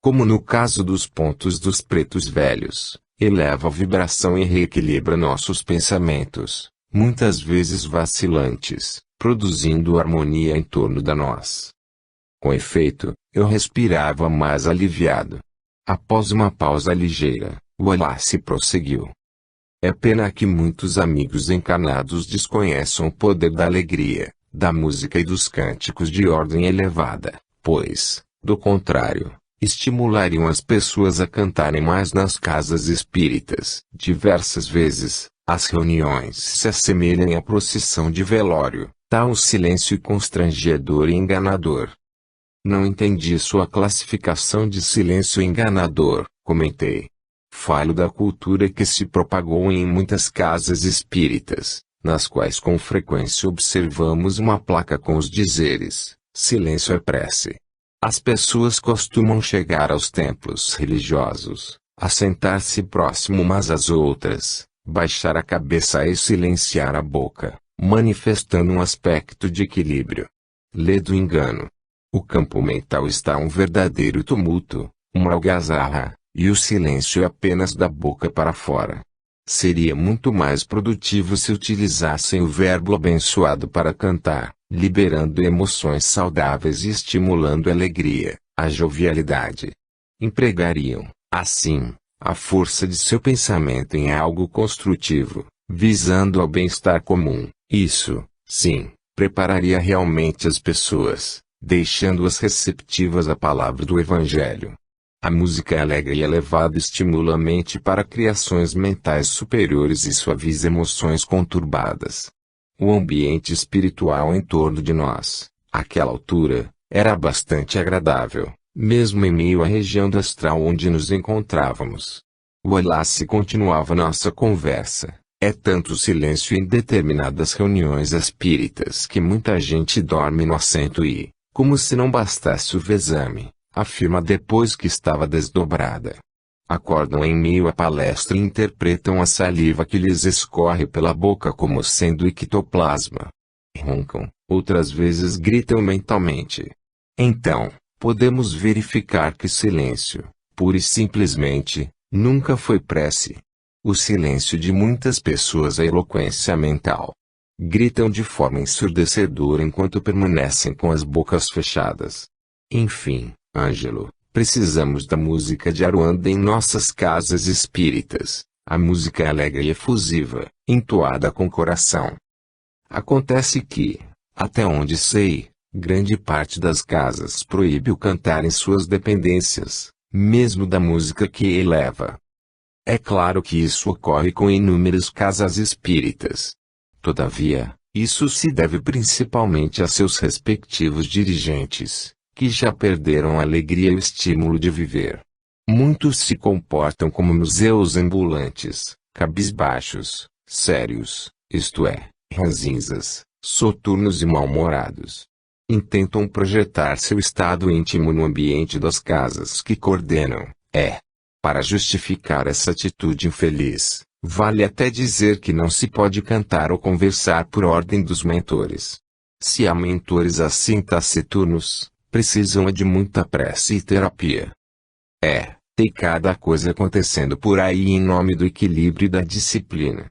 como no caso dos pontos dos pretos velhos, eleva a vibração e reequilibra nossos pensamentos, muitas vezes vacilantes, produzindo harmonia em torno da nós. Com efeito, eu respirava mais aliviado. Após uma pausa ligeira, Wallace prosseguiu. É pena que muitos amigos encarnados desconheçam o poder da alegria, da música e dos cânticos de ordem elevada, pois, do contrário, estimulariam as pessoas a cantarem mais nas casas espíritas. Diversas vezes, as reuniões se assemelham à procissão de velório, tal silêncio constrangedor e enganador. Não entendi sua classificação de silêncio enganador, comentei. Falo da cultura que se propagou em muitas casas espíritas, nas quais com frequência observamos uma placa com os dizeres: silêncio é prece. As pessoas costumam chegar aos templos religiosos, assentar-se próximo umas às outras, baixar a cabeça e silenciar a boca, manifestando um aspecto de equilíbrio. Lê do engano. O campo mental está um verdadeiro tumulto, uma algazarra, e o silêncio é apenas da boca para fora. Seria muito mais produtivo se utilizassem o verbo abençoado para cantar, liberando emoções saudáveis e estimulando a alegria, a jovialidade. Empregariam, assim, a força de seu pensamento em algo construtivo, visando ao bem-estar comum. Isso, sim, prepararia realmente as pessoas, deixando-as receptivas à palavra do Evangelho. A música alegre e elevada estimula a mente para criações mentais superiores e suaviza emoções conturbadas. O ambiente espiritual em torno de nós, àquela altura, era bastante agradável, mesmo em meio à região do astral onde nos encontrávamos. Wallace continuava nossa conversa. É tanto silêncio em determinadas reuniões espíritas que muita gente dorme no assento e, como se não bastasse o vexame, afirma depois que estava desdobrada. Acordam em meio à palestra e interpretam a saliva que lhes escorre pela boca como sendo ectoplasma. Roncam, outras vezes gritam mentalmente. Então, podemos verificar que silêncio, pura e simplesmente, nunca foi prece. O silêncio de muitas pessoas é eloquência mental. Gritam de forma ensurdecedora enquanto permanecem com as bocas fechadas. Enfim, Ângelo, precisamos da música de Aruanda em nossas casas espíritas. A música é alegre e efusiva, entoada com coração. Acontece que, até onde sei, grande parte das casas proíbe o cantar em suas dependências, mesmo da música que eleva. É claro que isso ocorre com inúmeras casas espíritas. Todavia, isso se deve principalmente a seus respectivos dirigentes, que já perderam a alegria e o estímulo de viver. Muitos se comportam como museus ambulantes, cabisbaixos, sérios, isto é, ranzinzas, soturnos e mal-humorados. Intentam projetar seu estado íntimo no ambiente das casas que coordenam. Para justificar essa atitude infeliz, vale até dizer que não se pode cantar ou conversar por ordem dos mentores. Se há mentores assim taciturnos, precisam de muita prece e terapia. Tem cada coisa acontecendo por aí em nome do equilíbrio e da disciplina.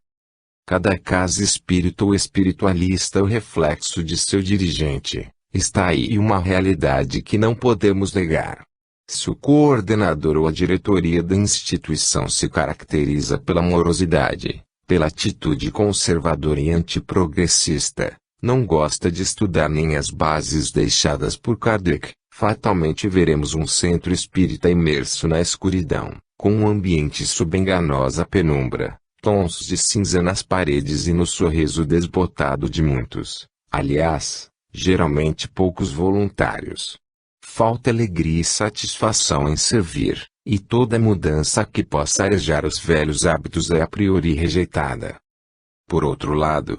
Cada casa espírita ou espiritualista é o reflexo de seu dirigente. Está aí uma realidade que não podemos negar. Se o coordenador ou a diretoria da instituição se caracteriza pela morosidade, pela atitude conservadora e antiprogressista, não gosta de estudar nem as bases deixadas por Kardec, fatalmente veremos um centro espírita imerso na escuridão, com um ambiente sob enganosa penumbra, tons de cinza nas paredes e no sorriso desbotado de muitos, aliás, geralmente poucos voluntários. Falta alegria e satisfação em servir, e toda mudança que possa arejar os velhos hábitos é a priori rejeitada. Por outro lado,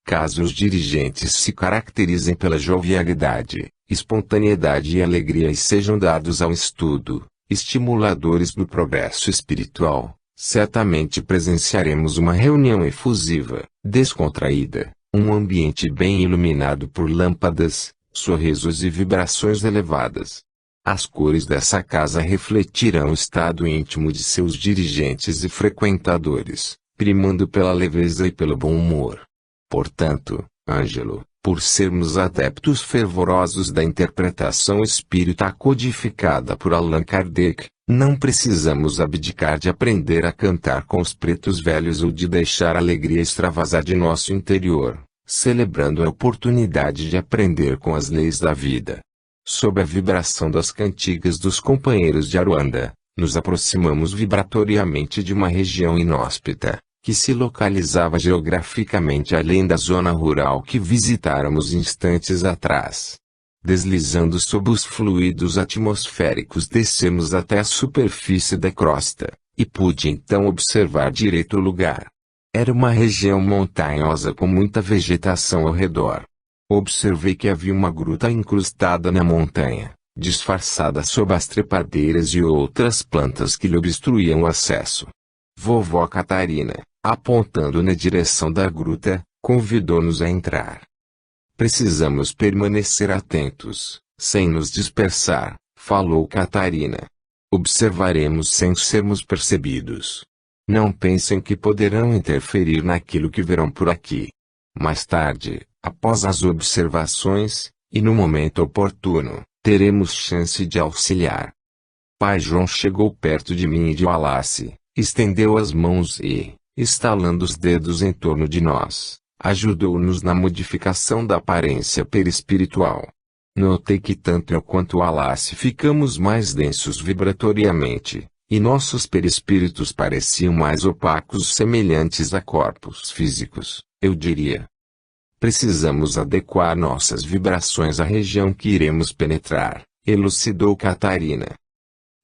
caso os dirigentes se caracterizem pela jovialidade, espontaneidade e alegria e sejam dados ao estudo, estimuladores do progresso espiritual, certamente presenciaremos uma reunião efusiva, descontraída, um ambiente bem iluminado por lâmpadas, sorrisos e vibrações elevadas. As cores dessa casa refletirão o estado íntimo de seus dirigentes e frequentadores, primando pela leveza e pelo bom humor. Portanto, Ângelo, por sermos adeptos fervorosos da interpretação espírita codificada por Allan Kardec, não precisamos abdicar de aprender a cantar com os pretos velhos ou de deixar a alegria extravasar de nosso interior, celebrando a oportunidade de aprender com as leis da vida. Sob a vibração das cantigas dos companheiros de Aruanda, nos aproximamos vibratoriamente de uma região inóspita, que se localizava geograficamente além da zona rural que visitáramos instantes atrás. Deslizando sob os fluidos atmosféricos descemos até a superfície da crosta, e pude então observar direito o lugar. Era uma região montanhosa com muita vegetação ao redor. Observei que havia uma gruta incrustada na montanha, disfarçada sob as trepadeiras e outras plantas que lhe obstruíam o acesso. Vovó Catarina, apontando na direção da gruta, convidou-nos a entrar. Precisamos permanecer atentos, sem nos dispersar, falou Catarina. Observaremos sem sermos percebidos. Não pensem que poderão interferir naquilo que verão por aqui. Mais tarde, após as observações, e no momento oportuno, teremos chance de auxiliar. Pai João chegou perto de mim e de Wallace, estendeu as mãos e, estalando os dedos em torno de nós, ajudou-nos na modificação da aparência perispiritual. Notei que tanto eu quanto Wallace ficamos mais densos vibratoriamente, e nossos perispíritos pareciam mais opacos, semelhantes a corpos físicos, eu diria. Precisamos adequar nossas vibrações à região que iremos penetrar, elucidou Catarina.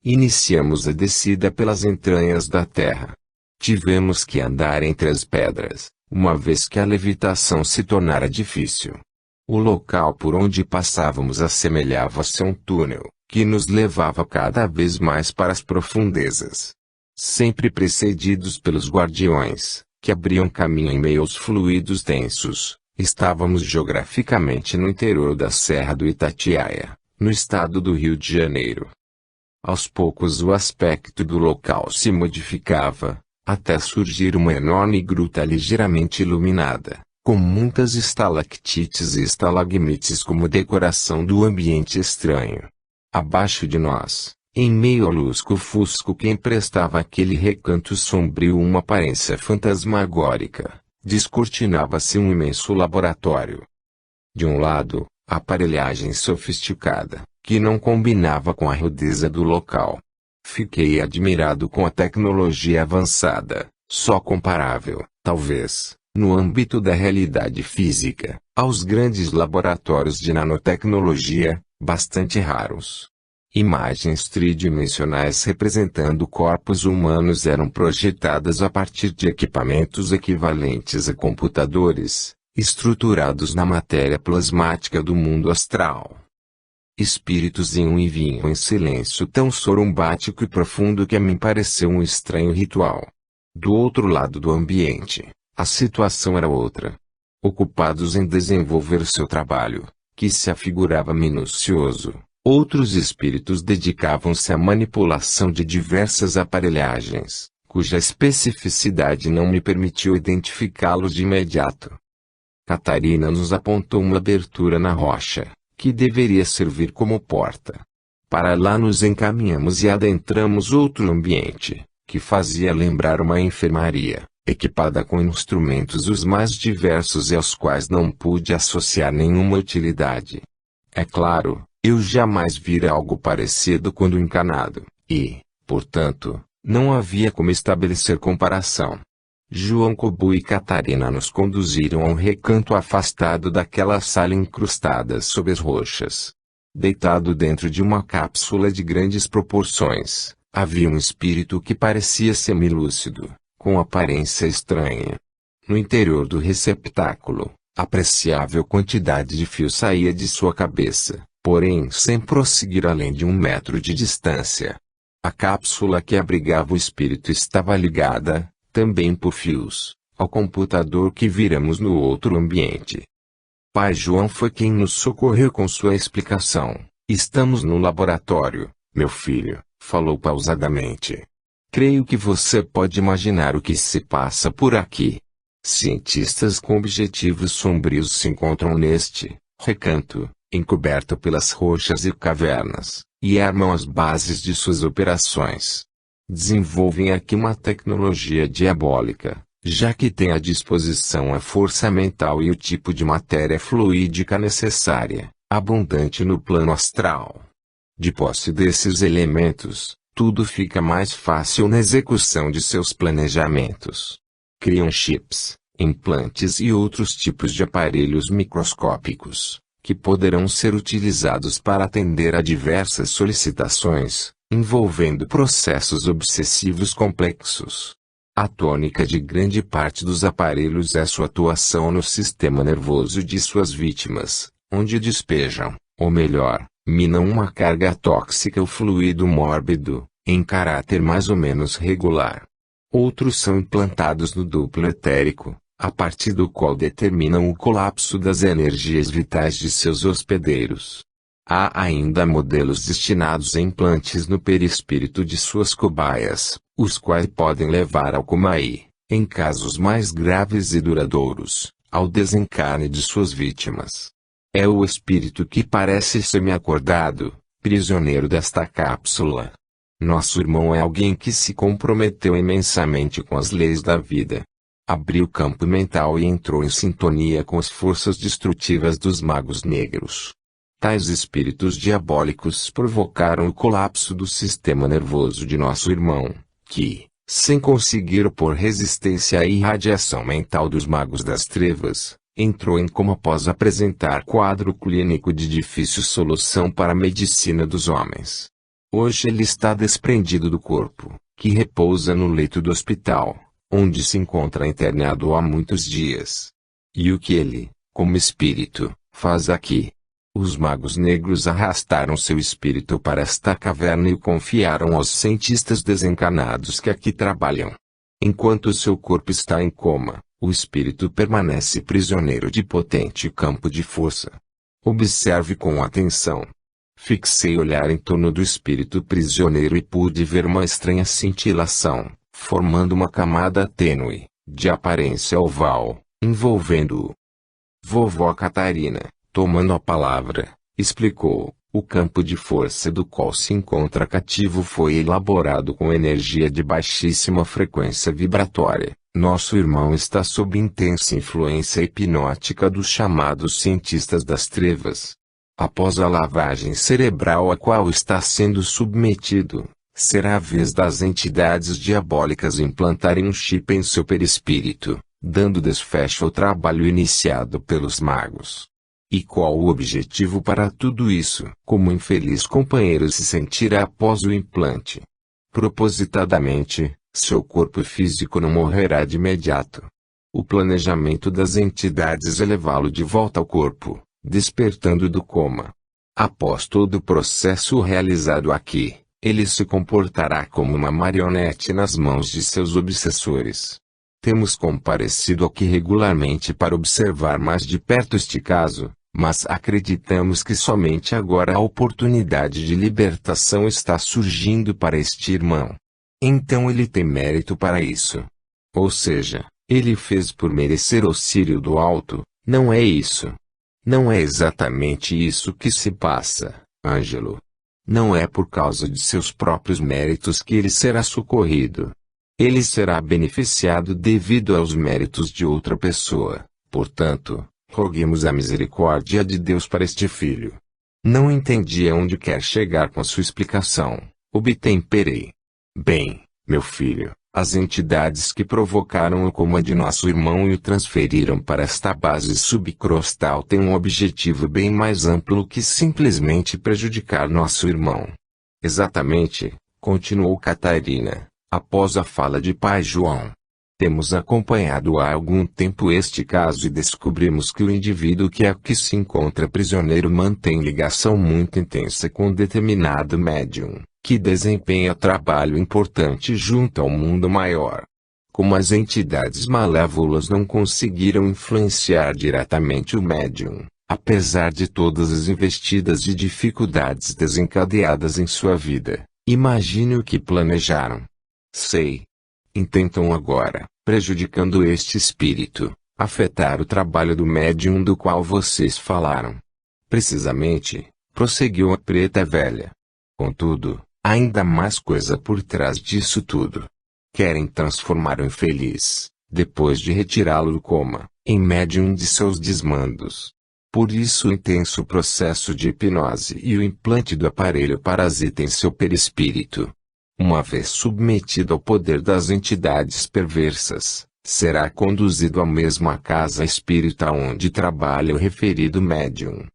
Iniciamos a descida pelas entranhas da terra. Tivemos que andar entre as pedras, uma vez que a levitação se tornara difícil. O local por onde passávamos assemelhava-se a um túnel, que nos levava cada vez mais para as profundezas. Sempre precedidos pelos guardiões, que abriam caminho em meio aos fluidos densos, estávamos geograficamente no interior da Serra do Itatiaia, no estado do Rio de Janeiro. Aos poucos o aspecto do local se modificava, até surgir uma enorme gruta ligeiramente iluminada, com muitas estalactites e estalagmites como decoração do ambiente estranho. Abaixo de nós, em meio ao lusco-fusco que emprestava àquele recanto sombrio uma aparência fantasmagórica, descortinava-se um imenso laboratório. De um lado, a aparelhagem sofisticada, que não combinava com a rudeza do local. Fiquei admirado com a tecnologia avançada, só comparável, talvez, no âmbito da realidade física, aos grandes laboratórios de nanotecnologia, bastante raros. Imagens tridimensionais representando corpos humanos eram projetadas a partir de equipamentos equivalentes a computadores, estruturados na matéria plasmática do mundo astral. Espíritos iam e vinham em silêncio tão sorumbático e profundo que a mim pareceu um estranho ritual. Do outro lado do ambiente, a situação era outra. Ocupados em desenvolver seu trabalho, que se afigurava minucioso, outros espíritos dedicavam-se à manipulação de diversas aparelhagens, cuja especificidade não me permitiu identificá-los de imediato. Catarina nos apontou uma abertura na rocha, que deveria servir como porta. Para lá nos encaminhamos e adentramos outro ambiente, que fazia lembrar uma enfermaria, equipada com instrumentos os mais diversos e aos quais não pude associar nenhuma utilidade. É claro, eu jamais vira algo parecido quando encarnado, e, portanto, não havia como estabelecer comparação. João Cobu e Catarina nos conduziram a um recanto afastado daquela sala incrustada sob as rochas. Deitado dentro de uma cápsula de grandes proporções, havia um espírito que parecia semilúcido, com aparência estranha. No interior do receptáculo, apreciável quantidade de fio saía de sua cabeça, porém sem prosseguir além de 1 metro de distância. A cápsula que abrigava o espírito estava ligada, também por fios, ao computador que viramos no outro ambiente. Pai João foi quem nos socorreu com sua explicação, Estamos no laboratório, meu filho, falou pausadamente. Creio que você pode imaginar o que se passa por aqui. Cientistas com objetivos sombrios se encontram neste recanto, encoberto pelas rochas e cavernas, e armam as bases de suas operações. Desenvolvem aqui uma tecnologia diabólica, já que têm à disposição a força mental e o tipo de matéria fluídica necessária, abundante no plano astral. De posse desses elementos, tudo fica mais fácil na execução de seus planejamentos. Criam chips, implantes e outros tipos de aparelhos microscópicos, que poderão ser utilizados para atender a diversas solicitações, envolvendo processos obsessivos complexos. A tônica de grande parte dos aparelhos é sua atuação no sistema nervoso de suas vítimas, onde despejam, ou melhor, minam uma carga tóxica ou fluido mórbido, em caráter mais ou menos regular. Outros são implantados no duplo etérico, a partir do qual determinam o colapso das energias vitais de seus hospedeiros. Há ainda modelos destinados a implantes no perispírito de suas cobaias, os quais podem levar ao coma e, em casos mais graves e duradouros, ao desencarne de suas vítimas. É o espírito que parece semi-acordado, prisioneiro desta cápsula. Nosso irmão é alguém que se comprometeu imensamente com as leis da vida. Abriu o campo mental e entrou em sintonia com as forças destrutivas dos magos negros. Tais espíritos diabólicos provocaram o colapso do sistema nervoso de nosso irmão, que, sem conseguir opor resistência à irradiação mental dos magos das trevas, entrou em coma após apresentar quadro clínico de difícil solução para a medicina dos homens. Hoje ele está desprendido do corpo, que repousa no leito do hospital, onde se encontra internado há muitos dias. E o que ele, como espírito, faz aqui? Os magos negros arrastaram seu espírito para esta caverna e o confiaram aos cientistas desencarnados que aqui trabalham. Enquanto seu corpo está em coma, o espírito permanece prisioneiro de potente campo de força. Observe com atenção. Fixei o olhar em torno do espírito prisioneiro e pude ver uma estranha cintilação, formando uma camada tênue, de aparência oval, envolvendo-o. Vovó Catarina, tomando a palavra, explicou: o campo de força do qual se encontra cativo foi elaborado com energia de baixíssima frequência vibratória. Nosso irmão está sob intensa influência hipnótica dos chamados cientistas das trevas. Após a lavagem cerebral a qual está sendo submetido, será a vez das entidades diabólicas implantarem um chip em seu perispírito, dando desfecho ao trabalho iniciado pelos magos. E qual o objetivo para tudo isso? Como o infeliz companheiro se sentirá após o implante? Propositadamente, seu corpo físico não morrerá de imediato. O planejamento das entidades é levá-lo de volta ao corpo, despertando do coma. Após todo o processo realizado aqui, ele se comportará como uma marionete nas mãos de seus obsessores. Temos comparecido aqui regularmente para observar mais de perto este caso, mas acreditamos que somente agora a oportunidade de libertação está surgindo para este irmão. Então ele tem mérito para isso. Ou seja, ele fez por merecer auxílio do alto, não é isso? Não é exatamente isso que se passa, Ângelo. Não é por causa de seus próprios méritos que ele será socorrido. Ele será beneficiado devido aos méritos de outra pessoa. Portanto, roguemos a misericórdia de Deus para este filho. Não entendi aonde quer chegar com a sua explicação. Obtemperei. Bem, meu filho, as entidades que provocaram o coma de nosso irmão e o transferiram para esta base subcrostal têm um objetivo bem mais amplo que simplesmente prejudicar nosso irmão. Exatamente, continuou Catarina, após a fala de pai João. Temos acompanhado há algum tempo este caso e descobrimos que o indivíduo que aqui se encontra prisioneiro mantém ligação muito intensa com determinado médium, que desempenha trabalho importante junto ao mundo maior. Como as entidades malévolas não conseguiram influenciar diretamente o médium, Apesar de todas as investidas de dificuldades desencadeadas em sua vida, imagine o que planejaram. Sei. Intentam agora, prejudicando este espírito, afetar o trabalho do médium do qual vocês falaram. Precisamente, prosseguiu a preta velha. Contudo, ainda mais coisa por trás disso tudo. Querem transformar o infeliz, depois de retirá-lo do coma, em médium de seus desmandos. Por isso o intenso processo de hipnose e o implante do aparelho parasita em seu perispírito. Uma vez submetido ao poder das entidades perversas, será conduzido à mesma casa espírita onde trabalha o referido médium.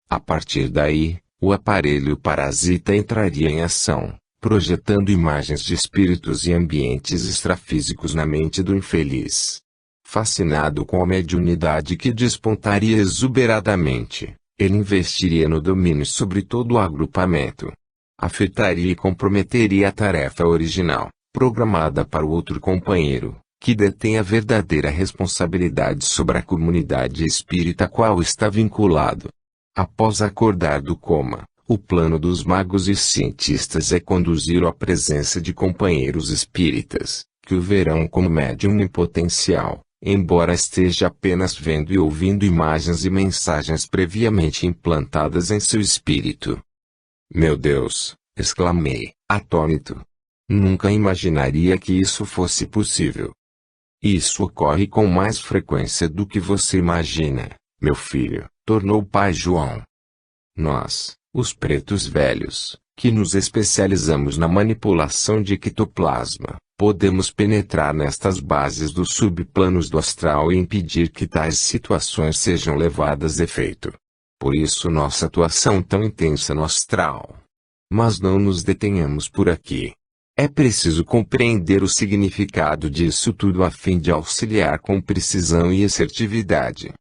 A partir daí, o aparelho parasita entraria em ação, projetando imagens de espíritos e ambientes extrafísicos na mente do infeliz. Fascinado com a mediunidade que despontaria exuberadamente, ele investiria no domínio sobre todo o agrupamento. Afetaria e comprometeria a tarefa original, programada para o outro companheiro, que detém a verdadeira responsabilidade sobre a comunidade espírita a qual está vinculado. Após acordar do coma, o plano dos magos e cientistas é conduzi-lo à presença de companheiros espíritas, que o verão como médium em potencial, embora esteja apenas vendo e ouvindo imagens e mensagens previamente implantadas em seu espírito. Meu Deus! Exclamei, atônito. Nunca imaginaria que isso fosse possível. Isso ocorre com mais frequência do que você imagina, meu filho, tornou o pai João. Nós, os pretos velhos, que nos especializamos na manipulação de ectoplasma, podemos penetrar nestas bases dos subplanos do astral e impedir que tais situações sejam levadas a efeito. Por isso nossa atuação tão intensa no astral. Mas não nos detenhamos por aqui. É preciso compreender o significado disso tudo a fim de auxiliar com precisão e assertividade.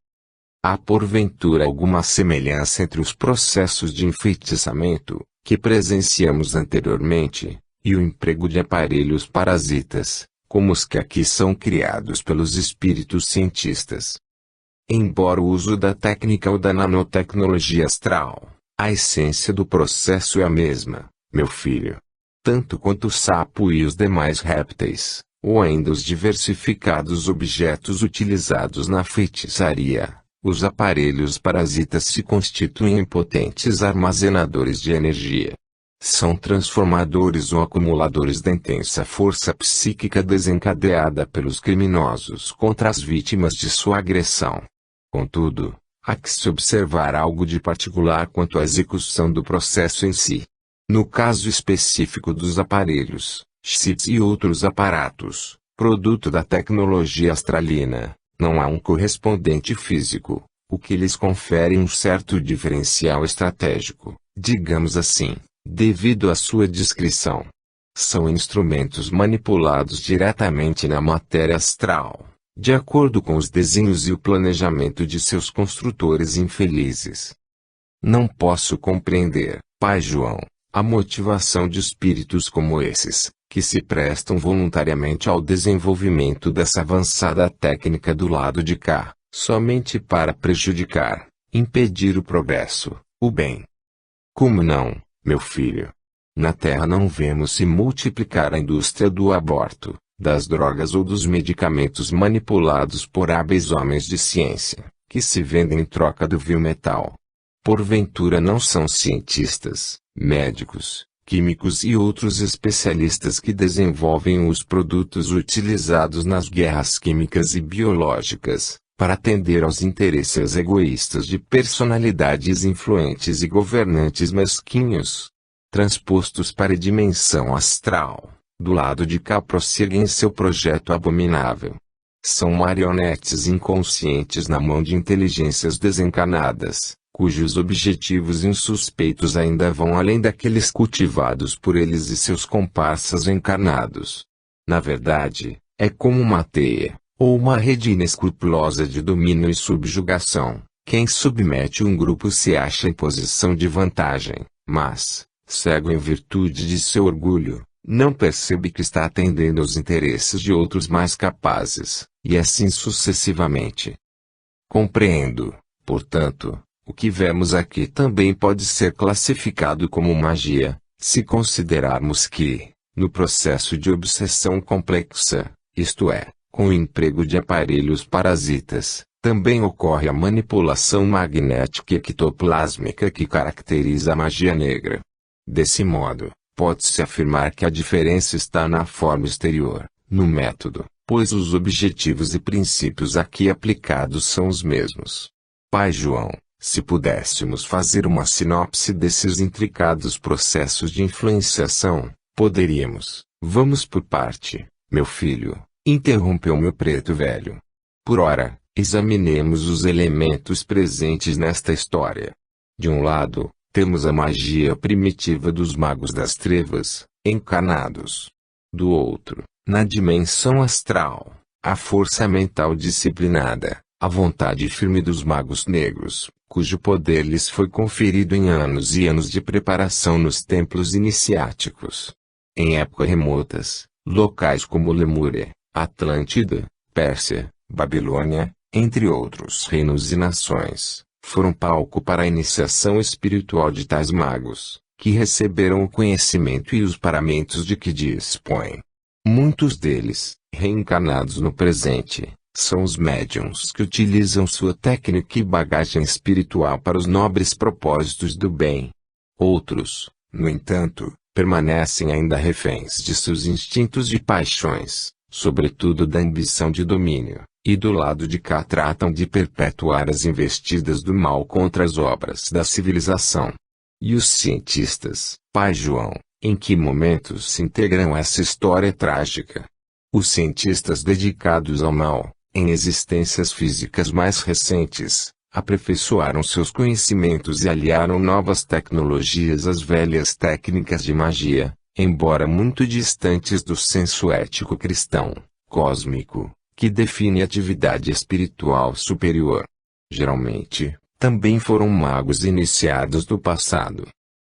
Há porventura alguma semelhança entre os processos de enfeitiçamento, que presenciamos anteriormente, e o emprego de aparelhos parasitas, como os que aqui são criados pelos espíritos cientistas? Embora o uso da técnica ou da nanotecnologia astral, a essência do processo é a mesma, meu filho. Tanto quanto o sapo e os demais répteis, ou ainda os diversificados objetos utilizados na feitiçaria, os aparelhos parasitas se constituem em potentes armazenadores de energia. São transformadores ou acumuladores da intensa força psíquica desencadeada pelos criminosos contra as vítimas de sua agressão. Contudo, há que se observar algo de particular quanto à execução do processo em si. No caso específico dos aparelhos, chips e outros aparatos, produto da tecnologia astralina, não há um correspondente físico, o que lhes confere um certo diferencial estratégico, digamos assim, devido à sua descrição. São instrumentos manipulados diretamente na matéria astral, de acordo com os desenhos e o planejamento de seus construtores infelizes. Não posso compreender, pai João, a motivação de espíritos como esses, que se prestam voluntariamente ao desenvolvimento dessa avançada técnica do lado de cá, somente para prejudicar, impedir o progresso, o bem. Como não, meu filho? Na Terra não vemos se multiplicar a indústria do aborto, das drogas ou dos medicamentos manipulados por hábeis homens de ciência, que se vendem em troca do vil metal. Porventura não são cientistas, médicos, químicos e outros especialistas que desenvolvem os produtos utilizados nas guerras químicas e biológicas, para atender aos interesses egoístas de personalidades influentes e governantes mesquinhos. Transpostos para a dimensão astral, do lado de cá prosseguem seu projeto abominável. São marionetes inconscientes na mão de inteligências desencarnadas, cujos objetivos insuspeitos ainda vão além daqueles cultivados por eles e seus comparsas encarnados. Na verdade, é como uma teia, ou uma rede inescrupulosa de domínio e subjugação. Quem submete um grupo se acha em posição de vantagem, mas, cego em virtude de seu orgulho, não percebe que está atendendo aos interesses de outros mais capazes, e assim sucessivamente. Compreendo, portanto, O que vemos aqui também pode ser classificado como magia, se considerarmos que, no processo de obsessão complexa, isto é, com o emprego de aparelhos parasitas, também ocorre a manipulação magnética ectoplásmica que caracteriza a magia negra. Desse modo, pode-se afirmar que a diferença está na forma exterior, no método, pois os objetivos e princípios aqui aplicados são os mesmos. Pai João, se pudéssemos fazer uma sinopse desses intricados processos de influenciação, poderíamos. Vamos por parte, meu filho, interrompeu-me o preto velho. Por ora, examinemos os elementos presentes nesta história. De um lado, temos a magia primitiva dos magos das trevas, encarnados. Do outro, na dimensão astral, a força mental disciplinada, a vontade firme dos magos negros, cujo poder lhes foi conferido em anos e anos de preparação nos templos iniciáticos. Em épocas remotas, locais como Lemúria, Atlântida, Pérsia, Babilônia, entre outros reinos e nações, foram palco para a iniciação espiritual de tais magos, que receberam o conhecimento e os paramentos de que dispõem. Muitos deles, reencarnados no presente, são os médiuns que utilizam sua técnica e bagagem espiritual para os nobres propósitos do bem. Outros, no entanto, permanecem ainda reféns de seus instintos e paixões, sobretudo da ambição de domínio, e do lado de cá tratam de perpetuar as investidas do mal contra as obras da civilização. E os cientistas, Pai João, em que momentos se integram essa história trágica? Os cientistas dedicados ao mal, em existências físicas mais recentes, aperfeiçoaram seus conhecimentos e aliaram novas tecnologias às velhas técnicas de magia, embora muito distantes do senso ético cristão, cósmico, que define atividade espiritual superior. Geralmente, também foram magos iniciados do passado.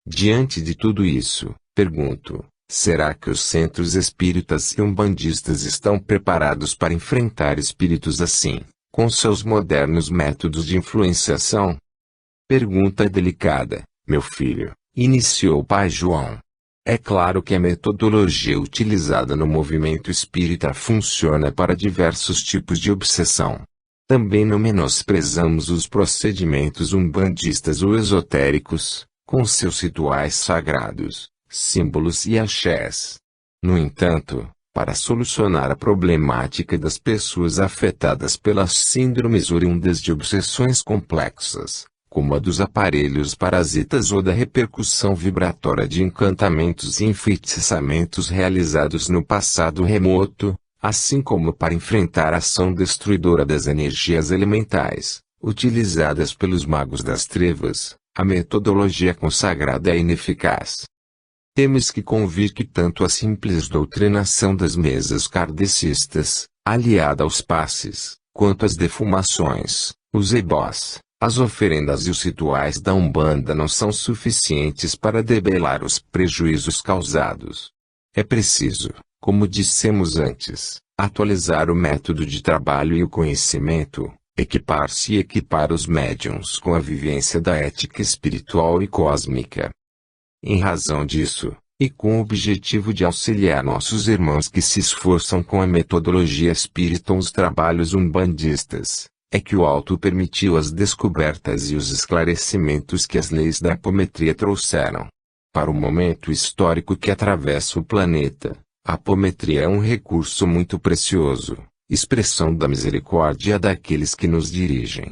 Diante de tudo isso, pergunto, será que os centros espíritas e umbandistas estão preparados para enfrentar espíritos assim, com seus modernos métodos de influenciação? Pergunta delicada, meu filho, iniciou o Pai João. É claro que a metodologia utilizada no movimento espírita funciona para diversos tipos de obsessão. Também não menosprezamos os procedimentos umbandistas ou esotéricos, com seus rituais sagrados, símbolos e axés. No entanto, para solucionar a problemática das pessoas afetadas pelas síndromes oriundas de obsessões complexas, como a dos aparelhos parasitas ou da repercussão vibratória de encantamentos e enfeitiçamentos realizados no passado remoto, assim como para enfrentar a ação destruidora das energias elementais, utilizadas pelos magos das trevas, a metodologia consagrada é ineficaz. Temos que convir que tanto a simples doutrinação das mesas kardecistas, aliada aos passes, quanto as defumações, os ebós, as oferendas e os rituais da Umbanda não são suficientes para debelar os prejuízos causados. É preciso, como dissemos antes, atualizar o método de trabalho e o conhecimento, equipar-se e equipar os médiuns com a vivência da ética espiritual e cósmica. Em razão disso, e com o objetivo de auxiliar nossos irmãos que se esforçam com a metodologia espírita os trabalhos umbandistas, é que o alto permitiu as descobertas e os esclarecimentos que as leis da apometria trouxeram. Para o momento histórico que atravessa o planeta, a apometria é um recurso muito precioso, expressão da misericórdia daqueles que nos dirigem.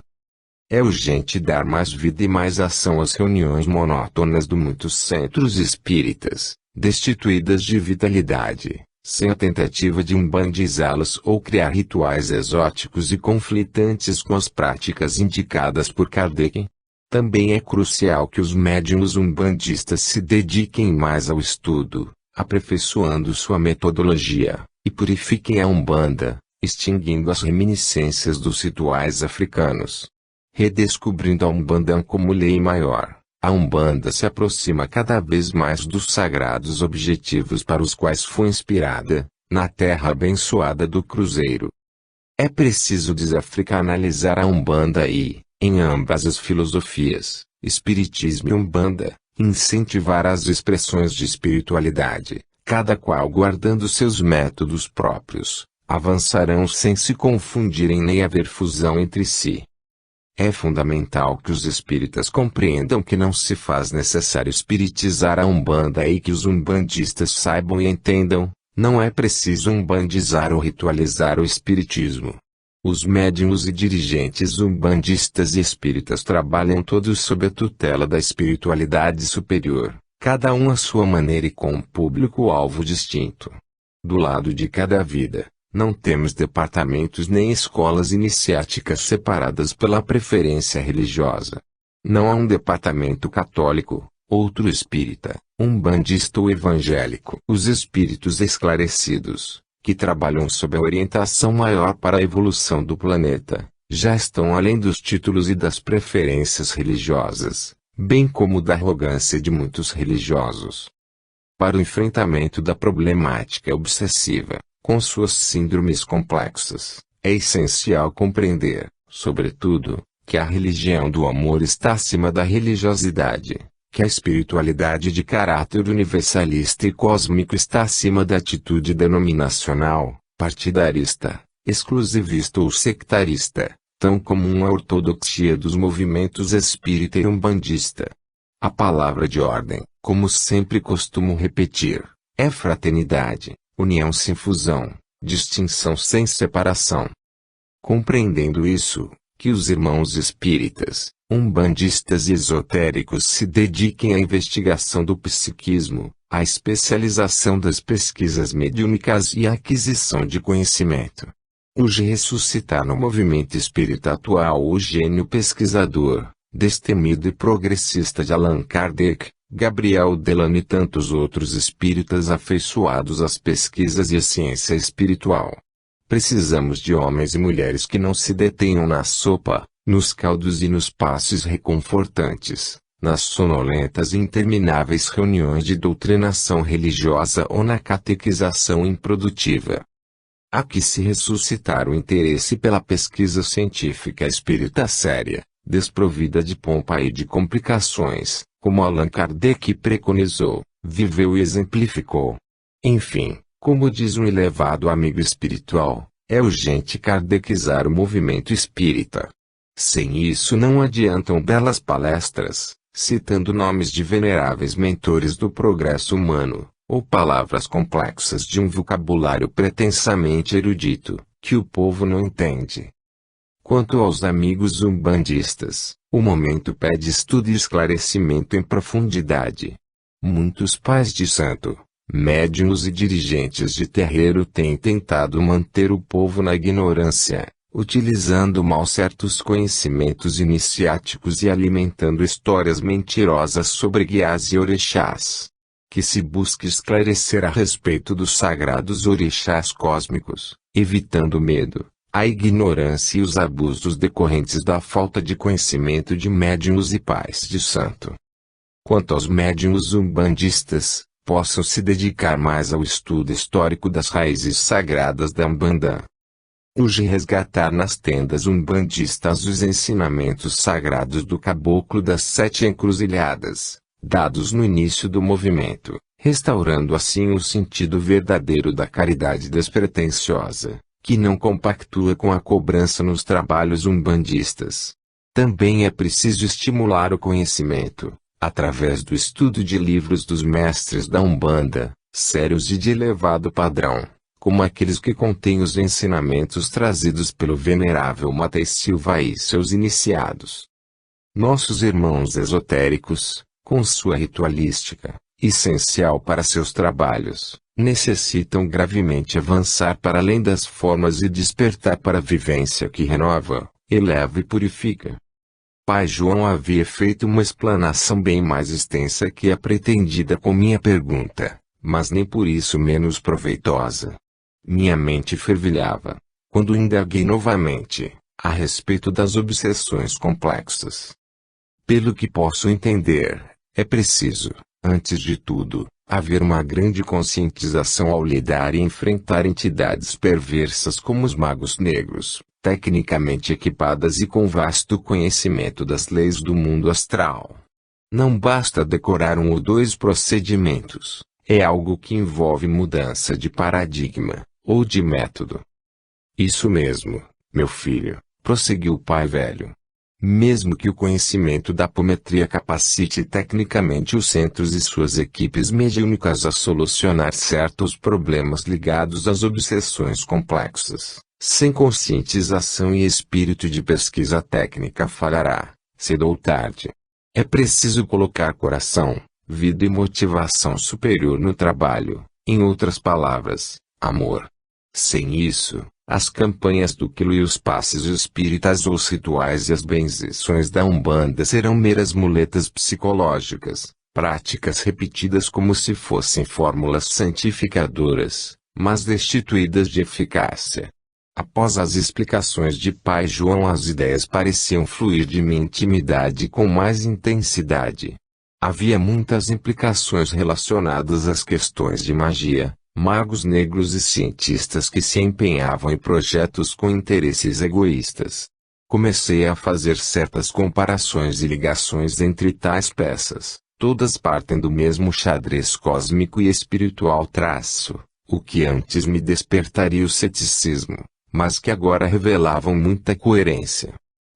É urgente dar mais vida e mais ação às reuniões monótonas de muitos centros espíritas, destituídas de vitalidade, sem a tentativa de umbandizá-las ou criar rituais exóticos e conflitantes com as práticas indicadas por Kardec. Também é crucial que os médiuns umbandistas se dediquem mais ao estudo, aperfeiçoando sua metodologia, e purifiquem a Umbanda, extinguindo as reminiscências dos rituais africanos. Redescobrindo a Umbanda como lei maior, a Umbanda se aproxima cada vez mais dos sagrados objetivos para os quais foi inspirada, na terra abençoada do Cruzeiro. É preciso desafricanalizar a Umbanda e, em ambas as filosofias, Espiritismo e Umbanda, incentivar as expressões de espiritualidade, cada qual guardando seus métodos próprios, avançarão sem se confundirem nem haver fusão entre si. É fundamental que os espíritas compreendam que não se faz necessário espiritizar a Umbanda e que os umbandistas saibam e entendam, não é preciso umbandizar ou ritualizar o espiritismo. Os médiuns e dirigentes umbandistas e espíritas trabalham todos sob a tutela da espiritualidade superior, cada um à sua maneira e com um público-alvo distinto. Do lado de cada vida, não temos departamentos nem escolas iniciáticas separadas pela preferência religiosa. Não há um departamento católico, outro espírita, umbandista ou evangélico. Os espíritos esclarecidos, que trabalham sob a orientação maior para a evolução do planeta, já estão além dos títulos e das preferências religiosas, bem como da arrogância de muitos religiosos. Para o enfrentamento da problemática obsessiva, com suas síndromes complexas, é essencial compreender, sobretudo, que a religião do amor está acima da religiosidade, que a espiritualidade de caráter universalista e cósmico está acima da atitude denominacional, partidarista, exclusivista ou sectarista, tão comum à ortodoxia dos movimentos espírita e umbandista. A palavra de ordem, como sempre costumo repetir, é fraternidade, união sem fusão, distinção sem separação. Compreendendo isso, que os irmãos espíritas, umbandistas e esotéricos se dediquem à investigação do psiquismo, à especialização das pesquisas mediúnicas e à aquisição de conhecimento. Urge ressuscitar no movimento espírita atual o gênio pesquisador, destemido e progressista de Allan Kardec, Gabriel Delano e tantos outros espíritas afeiçoados às pesquisas e à ciência espiritual. Precisamos de homens e mulheres que não se detenham na sopa, nos caldos e nos passes reconfortantes, nas sonolentas e intermináveis reuniões de doutrinação religiosa ou na catequização improdutiva. Há que se ressuscitar o interesse pela pesquisa científica espírita séria, desprovida de pompa e de complicações, como Allan Kardec preconizou, viveu e exemplificou. Enfim, como diz um elevado amigo espiritual, é urgente kardecizar o movimento espírita. Sem isso não adiantam belas palestras, citando nomes de veneráveis mentores do progresso humano, ou palavras complexas de um vocabulário pretensamente erudito, que o povo não entende. Quanto aos amigos umbandistas, o momento pede estudo e esclarecimento em profundidade. Muitos pais de santo, médiuns e dirigentes de terreiro têm tentado manter o povo na ignorância, utilizando mal certos conhecimentos iniciáticos e alimentando histórias mentirosas sobre guiás e orixás. Que se busque esclarecer a respeito dos sagrados orixás cósmicos, evitando o medo, a ignorância e os abusos decorrentes da falta de conhecimento de médiuns e pais de santo. Quanto aos médiuns umbandistas, possam se dedicar mais ao estudo histórico das raízes sagradas da Umbanda. Urge resgatar nas tendas umbandistas os ensinamentos sagrados do Caboclo das Sete Encruzilhadas, dados no início do movimento, restaurando assim o sentido verdadeiro da caridade despretensiosa, que não compactua com a cobrança nos trabalhos umbandistas. Também é preciso estimular o conhecimento, através do estudo de livros dos mestres da Umbanda, sérios e de elevado padrão, como aqueles que contêm os ensinamentos trazidos pelo venerável Matei Silva e seus iniciados. Nossos irmãos esotéricos, com sua ritualística, essencial para seus trabalhos, necessitam gravemente avançar para além das formas e despertar para a vivência que renova, eleva e purifica. Pai João havia feito uma explanação bem mais extensa que a pretendida com minha pergunta, mas nem por isso menos proveitosa. Minha mente fervilhava, quando indaguei novamente, a respeito das obsessões complexas. Pelo que posso entender, é preciso, antes de tudo, haver uma grande conscientização ao lidar e enfrentar entidades perversas como os magos negros, tecnicamente equipadas e com vasto conhecimento das leis do mundo astral. Não basta decorar um ou dois procedimentos, é algo que envolve mudança de paradigma, ou de método. Isso mesmo, meu filho, prosseguiu o pai velho. Mesmo que o conhecimento da apometria capacite tecnicamente os centros e suas equipes mediúnicas a solucionar certos problemas ligados às obsessões complexas, sem conscientização e espírito de pesquisa técnica falhará, cedo ou tarde. É preciso colocar coração, vida e motivação superior no trabalho, em outras palavras, amor. Sem isso, as campanhas do quilo e os passes espíritas ou os rituais e as bendições da Umbanda serão meras muletas psicológicas, práticas repetidas como se fossem fórmulas santificadoras, mas destituídas de eficácia. Após as explicações de Pai João, as ideias pareciam fluir de minha intimidade com mais intensidade. Havia muitas implicações relacionadas às questões de magia, magos negros e cientistas que se empenhavam em projetos com interesses egoístas. Comecei a fazer certas comparações e ligações entre tais peças, todas partem do mesmo xadrez cósmico e espiritual traço, o que antes me despertaria o ceticismo, mas que agora revelavam muita coerência.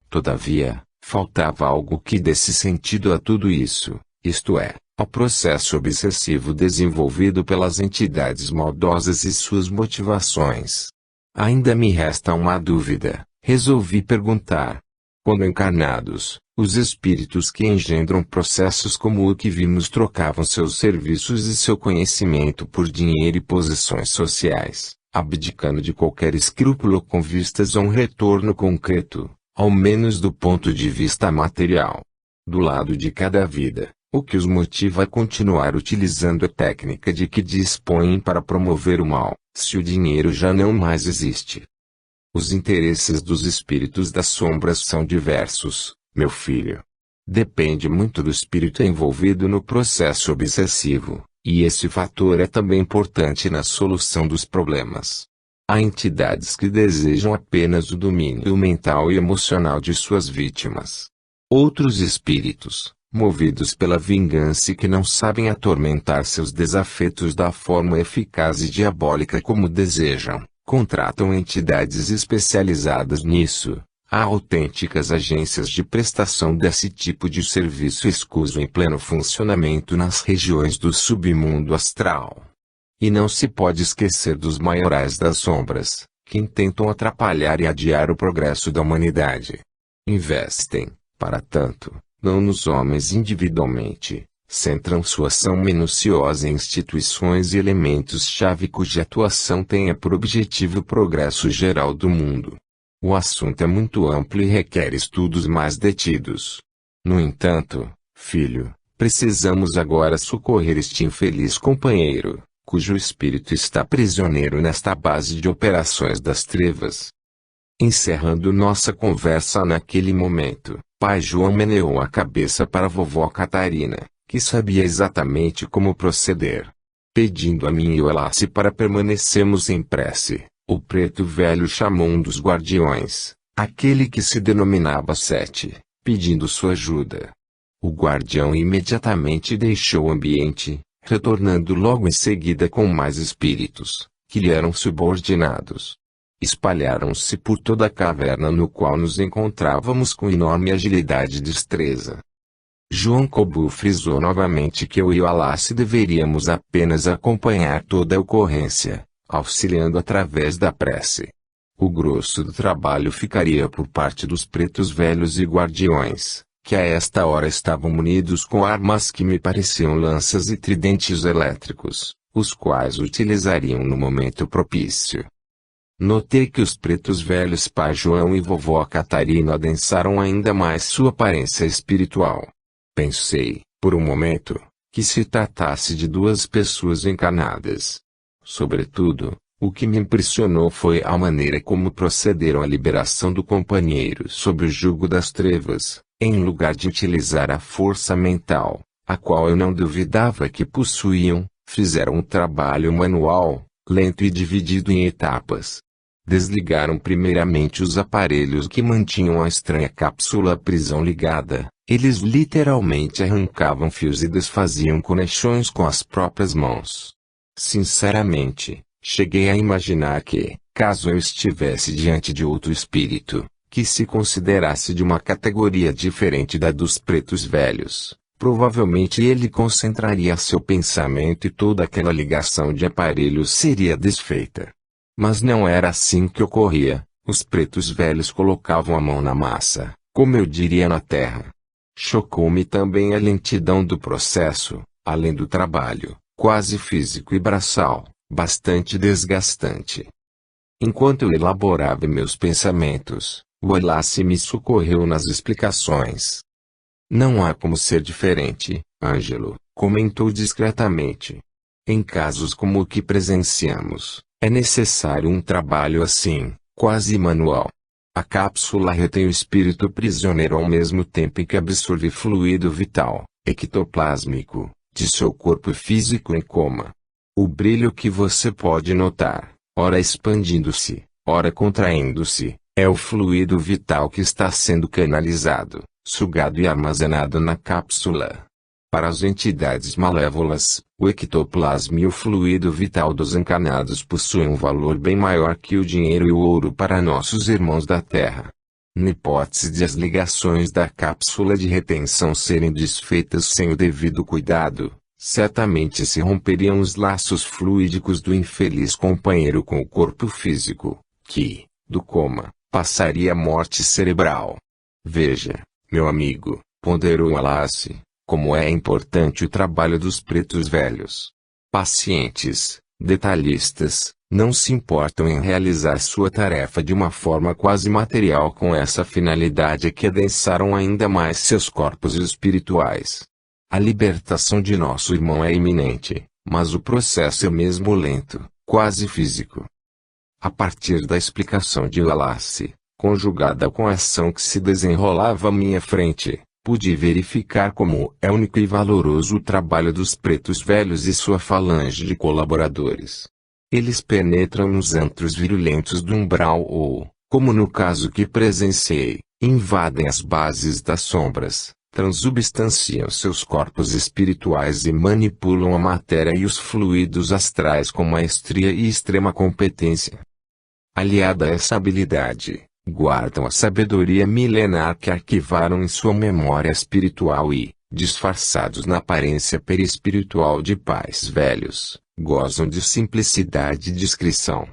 Todavia, faltava algo que desse sentido a tudo isso, isto é, ao processo obsessivo desenvolvido pelas entidades maldosas e suas motivações. Ainda me resta uma dúvida, resolvi perguntar. Quando encarnados, os espíritos que engendram processos como o que vimos trocavam seus serviços e seu conhecimento por dinheiro e posições sociais, abdicando de qualquer escrúpulo com vistas a um retorno concreto, ao menos do ponto de vista material. Do lado de cada vida, o que os motiva a continuar utilizando a técnica de que dispõem para promover o mal, se o dinheiro já não mais existe? Os interesses dos espíritos das sombras são diversos, meu filho. Depende muito do espírito envolvido no processo obsessivo, e esse fator é também importante na solução dos problemas. Há entidades que desejam apenas o domínio mental e emocional de suas vítimas. Outros espíritos, movidos pela vingança e que não sabem atormentar seus desafetos da forma eficaz e diabólica como desejam, contratam entidades especializadas nisso. Há autênticas agências de prestação desse tipo de serviço escuso em pleno funcionamento nas regiões do submundo astral. E não se pode esquecer dos maiorais das sombras, que intentam atrapalhar e adiar o progresso da humanidade. Investem, para tanto, não nos homens individualmente, centram sua ação minuciosa em instituições e elementos-chave cuja atuação tenha por objetivo o progresso geral do mundo. O assunto é muito amplo e requer estudos mais detidos. No entanto, filho, precisamos agora socorrer este infeliz companheiro, cujo espírito está prisioneiro nesta base de operações das trevas. Encerrando nossa conversa naquele momento, Pai João meneou a cabeça para a vovó Catarina, que sabia exatamente como proceder. Pedindo a mim e o Elace para permanecermos em prece, o preto velho chamou um dos guardiões, aquele que se denominava Sete, pedindo sua ajuda. O guardião imediatamente deixou o ambiente, retornando logo em seguida com mais espíritos, que lhe eram subordinados. Espalharam-se por toda a caverna no qual nos encontrávamos com enorme agilidade e destreza. João Cobu frisou novamente que eu e o Alace deveríamos apenas acompanhar toda a ocorrência, auxiliando através da prece. O grosso do trabalho ficaria por parte dos pretos velhos e guardiões, que a esta hora estavam munidos com armas que me pareciam lanças e tridentes elétricos, os quais utilizariam no momento propício. Notei que os pretos velhos Pai João e vovó Catarina adensaram ainda mais sua aparência espiritual. Pensei, por um momento, que se tratasse de duas pessoas encarnadas. Sobretudo, o que me impressionou foi a maneira como procederam à liberação do companheiro sob o jugo das trevas, em lugar de utilizar a força mental, a qual eu não duvidava que possuíam, fizeram um trabalho manual, lento e dividido em etapas. Desligaram primeiramente os aparelhos que mantinham a estranha cápsula prisão ligada. Eles literalmente arrancavam fios e desfaziam conexões com as próprias mãos. Sinceramente, cheguei a imaginar que, caso eu estivesse diante de outro espírito, que se considerasse de uma categoria diferente da dos pretos velhos, provavelmente ele concentraria seu pensamento e toda aquela ligação de aparelhos seria desfeita. Mas não era assim que ocorria. Os pretos velhos colocavam a mão na massa, como eu diria na terra. Chocou-me também a lentidão do processo, além do trabalho, quase físico e braçal, bastante desgastante. Enquanto eu elaborava meus pensamentos, Wallace me socorreu nas explicações. Não há como ser diferente, Ângelo, comentou discretamente. Em casos como o que presenciamos, é necessário um trabalho assim, quase manual. A cápsula retém o espírito prisioneiro ao mesmo tempo em que absorve fluido vital, ectoplásmico, de seu corpo físico em coma. O brilho que você pode notar, ora expandindo-se, ora contraindo-se, é o fluido vital que está sendo canalizado, sugado e armazenado na cápsula. Para as entidades malévolas, o ectoplasma e o fluido vital dos encarnados possuem um valor bem maior que o dinheiro e o ouro para nossos irmãos da Terra. Na hipótese de as ligações da cápsula de retenção serem desfeitas sem o devido cuidado, certamente se romperiam os laços fluídicos do infeliz companheiro com o corpo físico, que, do coma, passaria à morte cerebral. Veja, meu amigo, ponderou Wallace, como é importante o trabalho dos pretos velhos. Pacientes, detalhistas, não se importam em realizar sua tarefa de uma forma quase material com essa finalidade que adensaram ainda mais seus corpos espirituais. A libertação de nosso irmão é iminente, mas o processo é mesmo lento, quase físico. A partir da explicação de Wallace, conjugada com a ação que se desenrolava à minha frente, pude verificar como é único e valoroso o trabalho dos pretos velhos e sua falange de colaboradores. Eles penetram nos antros virulentos do umbral ou, como no caso que presenciei, invadem as bases das sombras, transubstanciam seus corpos espirituais e manipulam a matéria e os fluidos astrais com maestria e extrema competência. Aliada a essa habilidade, guardam a sabedoria milenar que arquivaram em sua memória espiritual e, disfarçados na aparência perispiritual de pais velhos, gozam de simplicidade e discrição.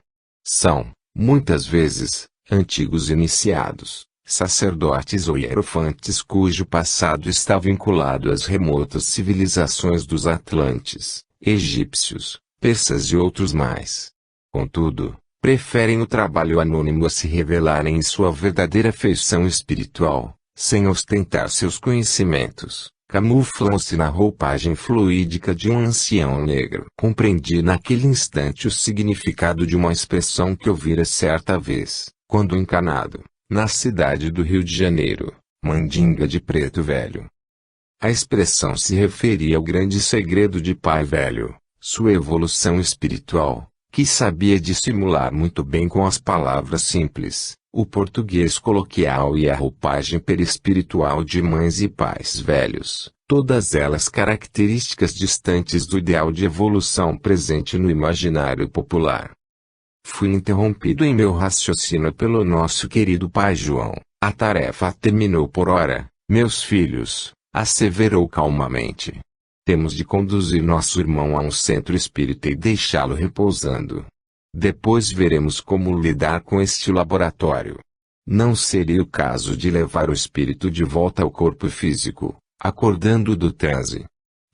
São, muitas vezes, antigos iniciados, sacerdotes ou hierofantes cujo passado está vinculado às remotas civilizações dos Atlantes, egípcios, persas e outros mais. Contudo, preferem o trabalho anônimo a se revelarem em sua verdadeira feição espiritual, sem ostentar seus conhecimentos, camuflam-se na roupagem fluídica de um ancião negro. Compreendi naquele instante o significado de uma expressão que ouvira certa vez, quando encanado, na cidade do Rio de Janeiro, mandinga de preto velho. A expressão se referia ao grande segredo de Pai Velho, sua evolução espiritual, que sabia dissimular muito bem com as palavras simples, o português coloquial e a roupagem perispiritual de mães e pais velhos, todas elas características distantes do ideal de evolução presente no imaginário popular. Fui interrompido em meu raciocínio pelo nosso querido pai João. A tarefa terminou por ora, meus filhos, asseverou calmamente. Temos de conduzir nosso irmão a um centro espírita e deixá-lo repousando. Depois veremos como lidar com este laboratório. Não seria o caso de levar o espírito de volta ao corpo físico, acordando do transe.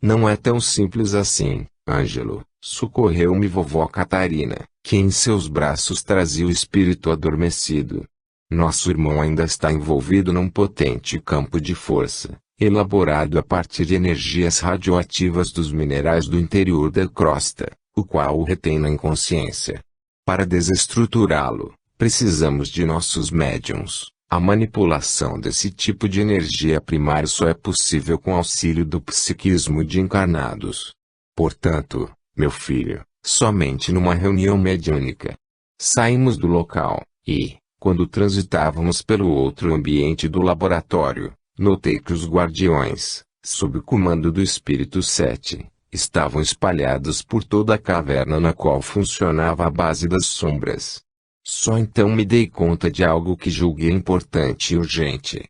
Não é tão simples assim, Ângelo, socorreu-me vovó Catarina, que em seus braços trazia o espírito adormecido. Nosso irmão ainda está envolvido num potente campo de força, elaborado a partir de energias radioativas dos minerais do interior da crosta, o qual o retém na inconsciência. Para desestruturá-lo, precisamos de nossos médiuns. A manipulação desse tipo de energia primária só é possível com auxílio do psiquismo de encarnados. Portanto, meu filho, somente numa reunião mediúnica Saímos do local, e, quando transitávamos pelo outro ambiente do laboratório, notei que os guardiões, sob o comando do Espírito 7, estavam espalhados por toda a caverna na qual funcionava a base das sombras. Só então me dei conta de algo que julguei importante e urgente.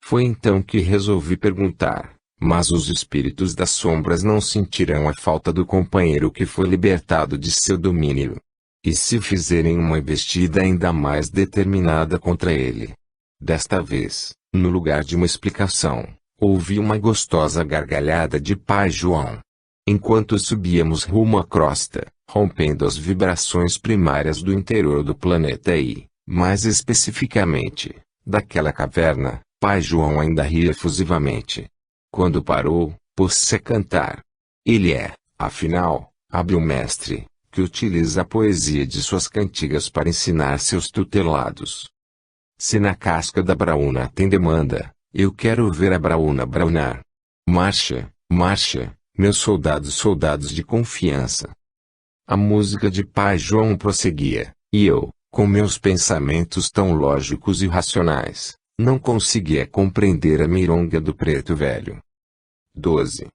Foi então que resolvi perguntar: mas os espíritos das sombras não sentirão a falta do companheiro que foi libertado de seu domínio? E se fizerem uma investida ainda mais determinada contra ele? Desta vez, no lugar de uma explicação, ouvi uma gostosa gargalhada de Pai João. Enquanto subíamos rumo à crosta, rompendo as vibrações primárias do interior do planeta e, mais especificamente, daquela caverna, Pai João ainda ria efusivamente. Quando parou, pôs-se a cantar. Ele é, afinal, hábil mestre, que utiliza a poesia de suas cantigas para ensinar seus tutelados. Se na casca da braúna tem demanda, eu quero ver a braúna braunar. Marcha, marcha, meus soldados de confiança. A música de Pai João prosseguia, e eu, com meus pensamentos tão lógicos e racionais, não conseguia compreender a mironga do preto velho. 12.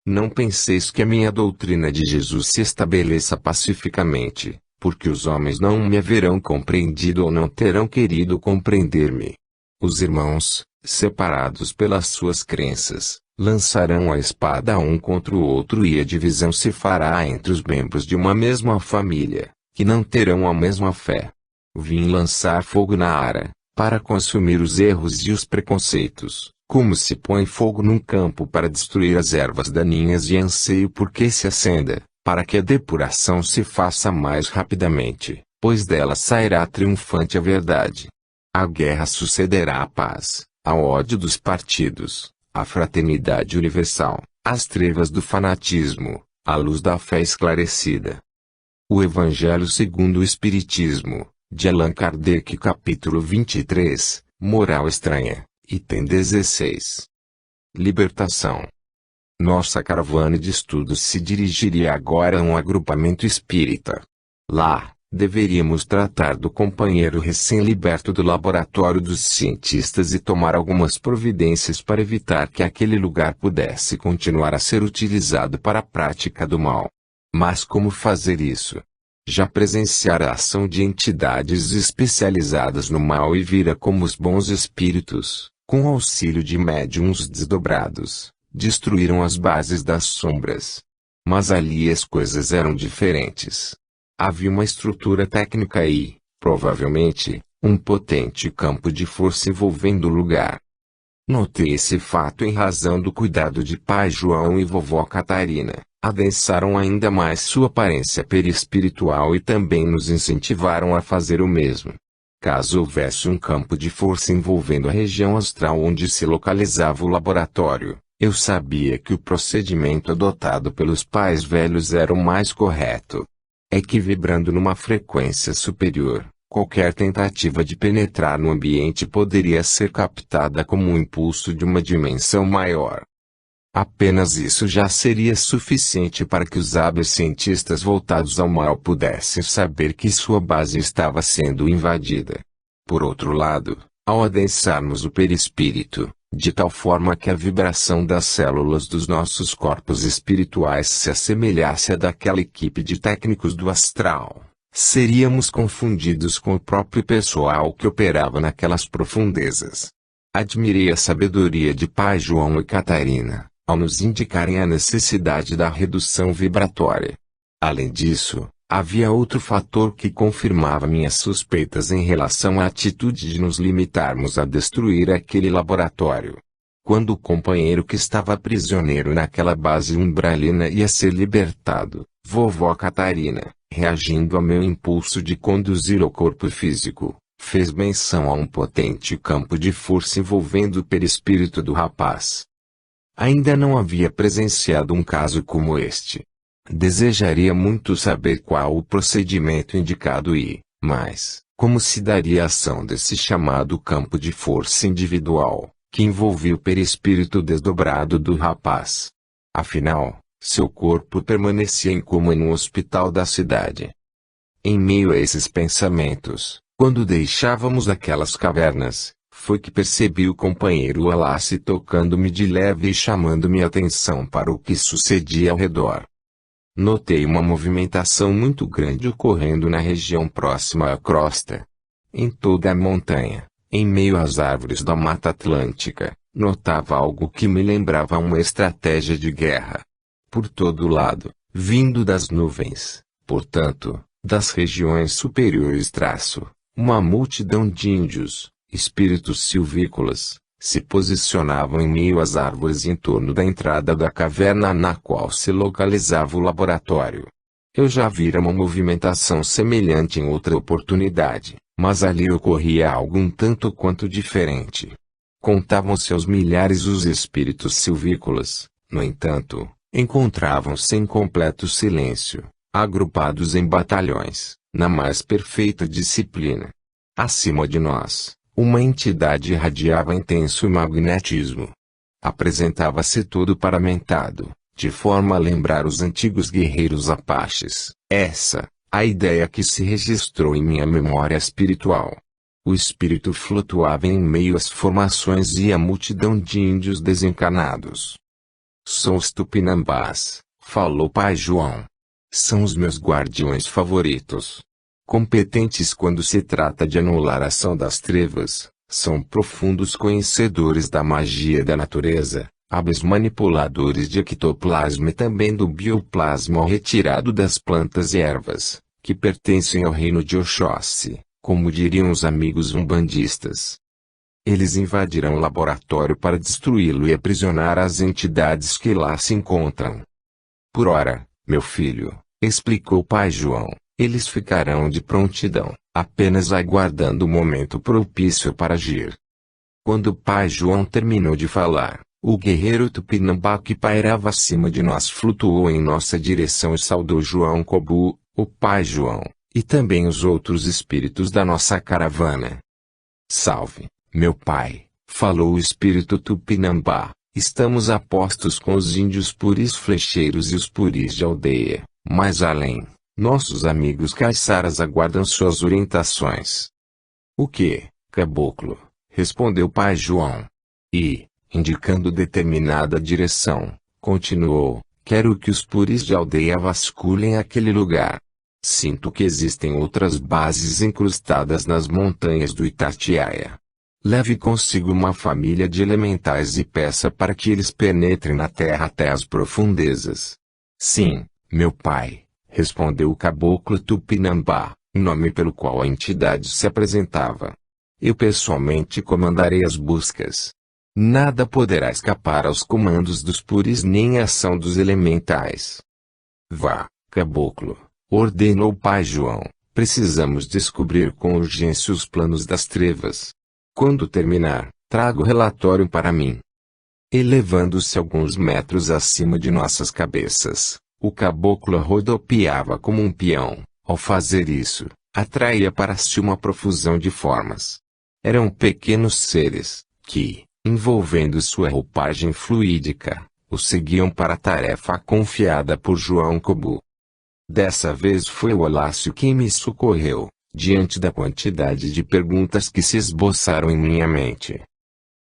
Não penseis que a minha doutrina de Jesus se estabeleça pacificamente, porque os homens não me haverão compreendido ou não terão querido compreender-me. Os irmãos, separados pelas suas crenças, lançarão a espada um contra o outro e a divisão se fará entre os membros de uma mesma família, que não terão a mesma fé. Vim lançar fogo na ara, para consumir os erros e os preconceitos, como se põe fogo num campo para destruir as ervas daninhas e anseio por que se acenda, para que a depuração se faça mais rapidamente, pois dela sairá triunfante a verdade. A guerra sucederá à paz, ao ódio dos partidos, à fraternidade universal, às trevas do fanatismo, à luz da fé esclarecida. O Evangelho segundo o Espiritismo, de Allan Kardec, capítulo 23, Moral Estranha, item 16. Libertação. Nossa caravana de estudos se dirigiria agora a um agrupamento espírita. Lá, deveríamos tratar do companheiro recém-liberto do laboratório dos cientistas e tomar algumas providências para evitar que aquele lugar pudesse continuar a ser utilizado para a prática do mal. Mas como fazer isso? Já presenciar a ação de entidades especializadas no mal e vira como os bons espíritos, com auxílio de médiuns desdobrados, destruíram as bases das sombras. Mas ali as coisas eram diferentes. Havia uma estrutura técnica e, provavelmente, um potente campo de força envolvendo o lugar. Notei esse fato em razão do cuidado de Pai João e Vovó Catarina. Adensaram ainda mais sua aparência perispiritual e também nos incentivaram a fazer o mesmo. Caso houvesse um campo de força envolvendo a região astral onde se localizava o laboratório, eu sabia que o procedimento adotado pelos pais velhos era o mais correto. É que vibrando numa frequência superior, qualquer tentativa de penetrar no ambiente poderia ser captada como um impulso de uma dimensão maior. Apenas isso já seria suficiente para que os hábeis cientistas voltados ao mal pudessem saber que sua base estava sendo invadida. Por outro lado, ao adensarmos o perispírito, de tal forma que a vibração das células dos nossos corpos espirituais se assemelhasse à daquela equipe de técnicos do astral, seríamos confundidos com o próprio pessoal que operava naquelas profundezas. Admirei a sabedoria de Pai João e Catarina, ao nos indicarem a necessidade da redução vibratória. Além disso, havia outro fator que confirmava minhas suspeitas em relação à atitude de nos limitarmos a destruir aquele laboratório. Quando o companheiro que estava prisioneiro naquela base umbralina ia ser libertado, Vovó Catarina, reagindo ao meu impulso de conduzir o corpo físico, fez menção a um potente campo de força envolvendo o perispírito do rapaz. Ainda não havia presenciado um caso como este. Desejaria muito saber qual o procedimento indicado e, mais, como se daria a ação desse chamado campo de força individual, que envolvia o perispírito desdobrado do rapaz. Afinal, seu corpo permanecia em coma em um hospital da cidade. Em meio a esses pensamentos, quando deixávamos aquelas cavernas, foi que percebi o companheiro Wallace tocando-me de leve e chamando minha atenção para o que sucedia ao redor. Notei uma movimentação muito grande ocorrendo na região próxima à crosta. Em toda a montanha, em meio às árvores da Mata Atlântica, notava algo que me lembrava uma estratégia de guerra. Por todo lado, vindo das nuvens, portanto, das regiões superiores uma multidão de índios, espíritos silvícolas, se posicionavam em meio às árvores em torno da entrada da caverna na qual se localizava o laboratório. Eu já vira uma movimentação semelhante em outra oportunidade, mas ali ocorria algo um tanto quanto diferente. Contavam-se aos milhares os espíritos silvícolas, no entanto, encontravam-se em completo silêncio, agrupados em batalhões, na mais perfeita disciplina. Acima de nós, uma entidade irradiava intenso magnetismo. Apresentava-se todo paramentado, de forma a lembrar os antigos guerreiros apaches. Essa, a ideia que se registrou em minha memória espiritual. O espírito flutuava em meio às formações e à multidão de índios desencarnados. São os Tupinambás, falou Pai João. São os meus guardiões favoritos. Competentes quando se trata de anular a ação das trevas, são profundos conhecedores da magia da natureza, hábeis manipuladores de ectoplasma e também do bioplasma retirado das plantas e ervas, que pertencem ao reino de Oxóssi, como diriam os amigos umbandistas. Eles invadirão o laboratório para destruí-lo e aprisionar as entidades que lá se encontram. Por ora, meu filho, explicou Pai João, eles ficarão de prontidão, apenas aguardando o momento propício para agir. Quando Pai João terminou de falar, o guerreiro Tupinambá que pairava acima de nós flutuou em nossa direção e saudou João Cobu, o Pai João, e também os outros espíritos da nossa caravana. Salve, meu pai, falou o espírito Tupinambá, estamos a postos com os índios puris flecheiros e os puris de aldeia, mais além. Nossos amigos caiçaras aguardam suas orientações. O que, caboclo? Respondeu Pai João. E, indicando determinada direção, continuou, quero que os puris de aldeia vasculhem aquele lugar. Sinto que existem outras bases incrustadas nas montanhas do Itatiaia. Leve consigo uma família de elementais e peça para que eles penetrem na terra até as profundezas. Sim, meu pai. Respondeu o caboclo Tupinambá, nome pelo qual a entidade se apresentava. Eu pessoalmente comandarei as buscas. Nada poderá escapar aos comandos dos puris nem à ação dos elementais. Vá, caboclo, ordenou Pai João, precisamos descobrir com urgência os planos das trevas. Quando terminar, traga o relatório para mim. Elevando-se alguns metros acima de nossas cabeças, o caboclo rodopiava como um peão. Ao fazer isso, atraía para si uma profusão de formas. Eram pequenos seres, que, envolvendo sua roupagem fluídica, o seguiam para a tarefa confiada por João Cobu. Dessa vez foi o Holácio quem me socorreu, diante da quantidade de perguntas que se esboçaram em minha mente.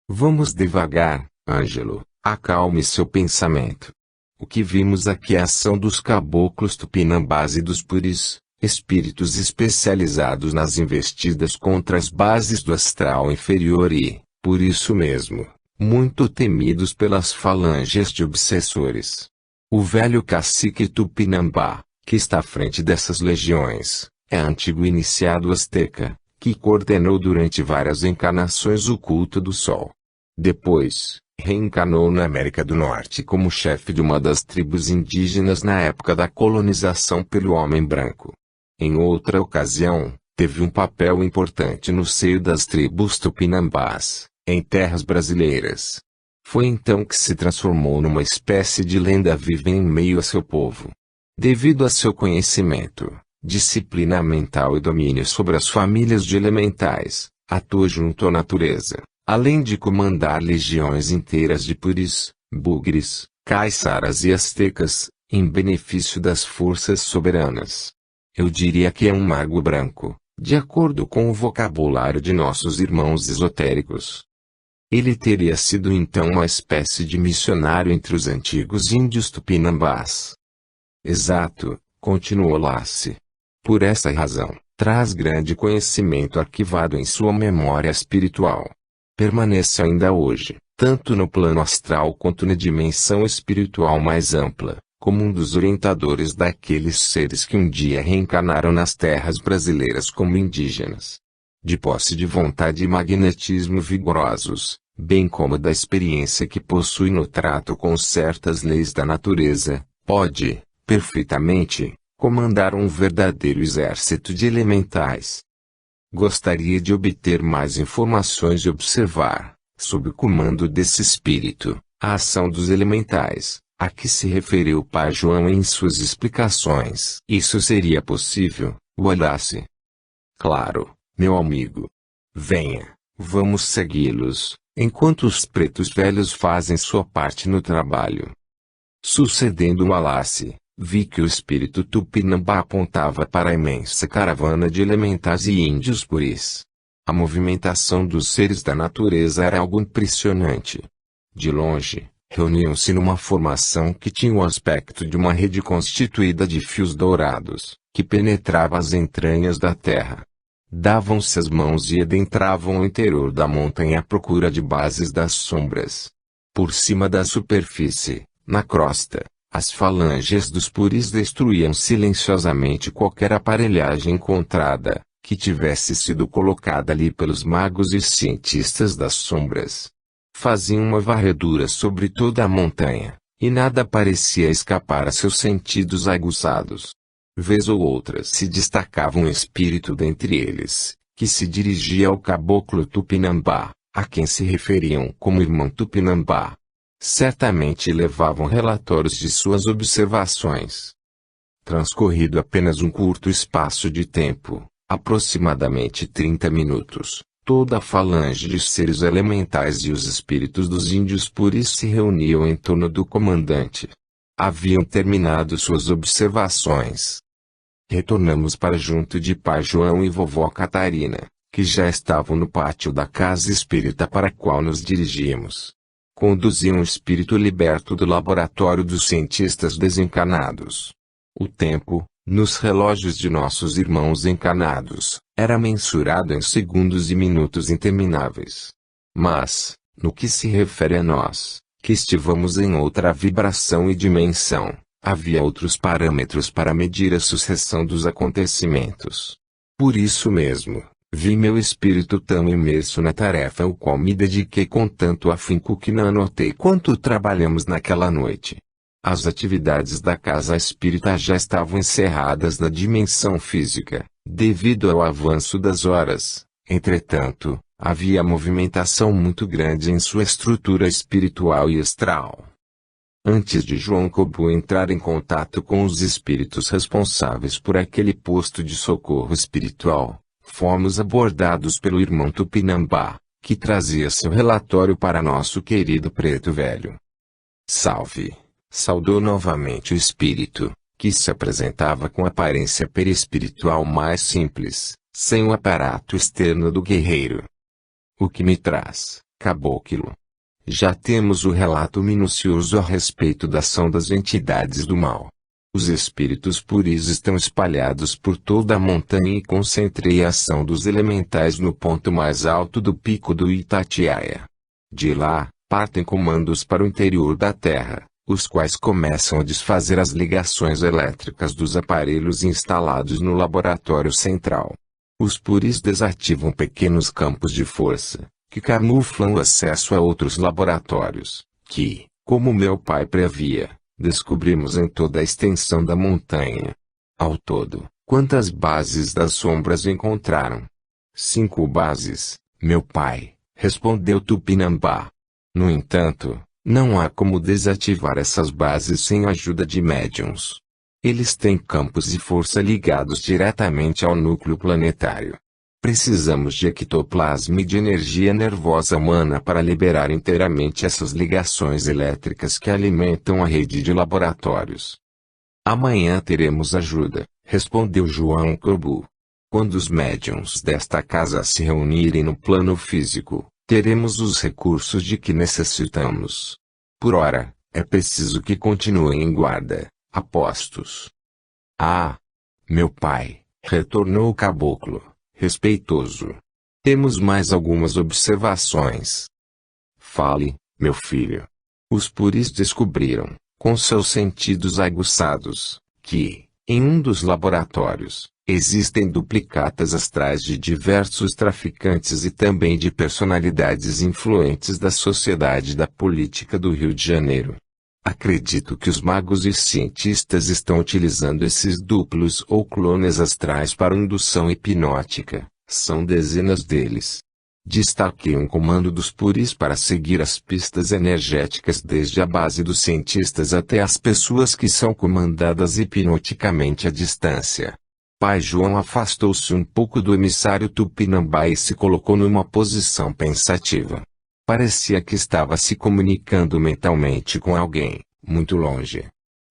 Vamos devagar, Ângelo, acalme seu pensamento. O que vimos aqui é a ação dos caboclos Tupinambás e dos puris, espíritos especializados nas investidas contra as bases do astral inferior e, por isso mesmo, muito temidos pelas falanges de obsessores. O velho cacique Tupinambá, que está à frente dessas legiões, é antigo iniciado azteca, que coordenou durante várias encarnações o culto do sol. Depois, reencarnou na América do Norte como chefe de uma das tribos indígenas na época da colonização pelo homem branco. Em outra ocasião, teve um papel importante no seio das tribos Tupinambás, em terras brasileiras. Foi então que se transformou numa espécie de lenda viva em meio a seu povo. Devido a seu conhecimento, disciplina mental e domínio sobre as famílias de elementais, atua junto à natureza, além de comandar legiões inteiras de puris, bugres, caiçaras e astecas, em benefício das forças soberanas. Eu diria que é um mago branco, de acordo com o vocabulário de nossos irmãos esotéricos. Ele teria sido então uma espécie de missionário entre os antigos índios tupinambás. Exato, continuou Lasse. Por essa razão, traz grande conhecimento arquivado em sua memória espiritual. Permanece ainda hoje, tanto no plano astral quanto na dimensão espiritual mais ampla, como um dos orientadores daqueles seres que um dia reencarnaram nas terras brasileiras como indígenas. De posse de vontade e magnetismo vigorosos, bem como da experiência que possui no trato com certas leis da natureza, pode, perfeitamente, comandar um verdadeiro exército de elementais. Gostaria de obter mais informações e observar, sob o comando desse espírito, a ação dos elementais, a que se referiu o Pai João em suas explicações. Isso seria possível, Wallace? Claro, meu amigo. Venha, vamos segui-los, enquanto os pretos velhos fazem sua parte no trabalho. Sucedendo Wallace, vi que o espírito Tupinambá apontava para a imensa caravana de elementais e índios puris. A movimentação dos seres da natureza era algo impressionante. De longe, reuniam-se numa formação que tinha o aspecto de uma rede constituída de fios dourados, que penetrava as entranhas da terra. Davam-se as mãos e adentravam o interior da montanha à procura de bases das sombras. Por cima da superfície, na crosta, as falanges dos puris destruíam silenciosamente qualquer aparelhagem encontrada, que tivesse sido colocada ali pelos magos e cientistas das sombras. Faziam uma varredura sobre toda a montanha, e nada parecia escapar a seus sentidos aguçados. Vez ou outra se destacava um espírito dentre eles, que se dirigia ao caboclo Tupinambá, a quem se referiam como irmão Tupinambá. Certamente levavam relatórios de suas observações. Transcorrido apenas um curto espaço de tempo, aproximadamente 30 minutos, toda a falange de seres elementais e os espíritos dos índios puris se reuniam em torno do comandante. Haviam terminado suas observações. Retornamos para junto de Pai João e Vovó Catarina, que já estavam no pátio da casa espírita para a qual nos dirigíamos. Conduziam o espírito liberto do laboratório dos cientistas desencarnados. O tempo, nos relógios de nossos irmãos encarnados, era mensurado em segundos e minutos intermináveis. Mas, no que se refere a nós, que estivamos em outra vibração e dimensão, havia outros parâmetros para medir a sucessão dos acontecimentos. Por isso mesmo, vi meu espírito tão imerso na tarefa ao qual me dediquei com tanto afinco que não anotei quanto trabalhamos naquela noite. As atividades da casa espírita já estavam encerradas na dimensão física, devido ao avanço das horas. Entretanto, havia movimentação muito grande em sua estrutura espiritual e astral. Antes de João Cobu entrar em contato com os espíritos responsáveis por aquele posto de socorro espiritual, fomos abordados pelo irmão Tupinambá, que trazia seu relatório para nosso querido preto velho. Salve! Saudou novamente o espírito, que se apresentava com aparência perispiritual mais simples, sem o aparato externo do guerreiro. O que me traz, caboclo? Já temos o relato minucioso a respeito da ação das entidades do mal. Os espíritos puris estão espalhados por toda a montanha e concentrei a ação dos elementais no ponto mais alto do pico do Itatiaia. De lá, partem comandos para o interior da Terra, os quais começam a desfazer as ligações elétricas dos aparelhos instalados no laboratório central. Os puris desativam pequenos campos de força, que camuflam o acesso a outros laboratórios, que, como meu pai previa, descobrimos em toda a extensão da montanha. Ao todo, quantas bases das sombras encontraram? 5 bases, meu pai, respondeu Tupinambá. No entanto, não há como desativar essas bases sem a ajuda de médiuns. Eles têm campos de força ligados diretamente ao núcleo planetário. Precisamos de ectoplasma e de energia nervosa humana para liberar inteiramente essas ligações elétricas que alimentam a rede de laboratórios. Amanhã teremos ajuda, respondeu João Corbu. Quando os médiuns desta casa se reunirem no plano físico, teremos os recursos de que necessitamos. Por ora, é preciso que continuem em guarda, a postos. Ah! Meu pai, retornou o caboclo, respeitoso. Temos mais algumas observações. Fale, meu filho. Os puris descobriram, com seus sentidos aguçados, que, em um dos laboratórios, existem duplicatas astrais de diversos traficantes e também de personalidades influentes da sociedade e da política do Rio de Janeiro. Acredito que os magos e cientistas estão utilizando esses duplos ou clones astrais para indução hipnótica. São dezenas deles. Destaquei um comando dos puris para seguir as pistas energéticas desde a base dos cientistas até as pessoas que são comandadas hipnoticamente à distância. Pai João afastou-se um pouco do emissário Tupinambá e se colocou numa posição pensativa. Parecia que estava se comunicando mentalmente com alguém, muito longe.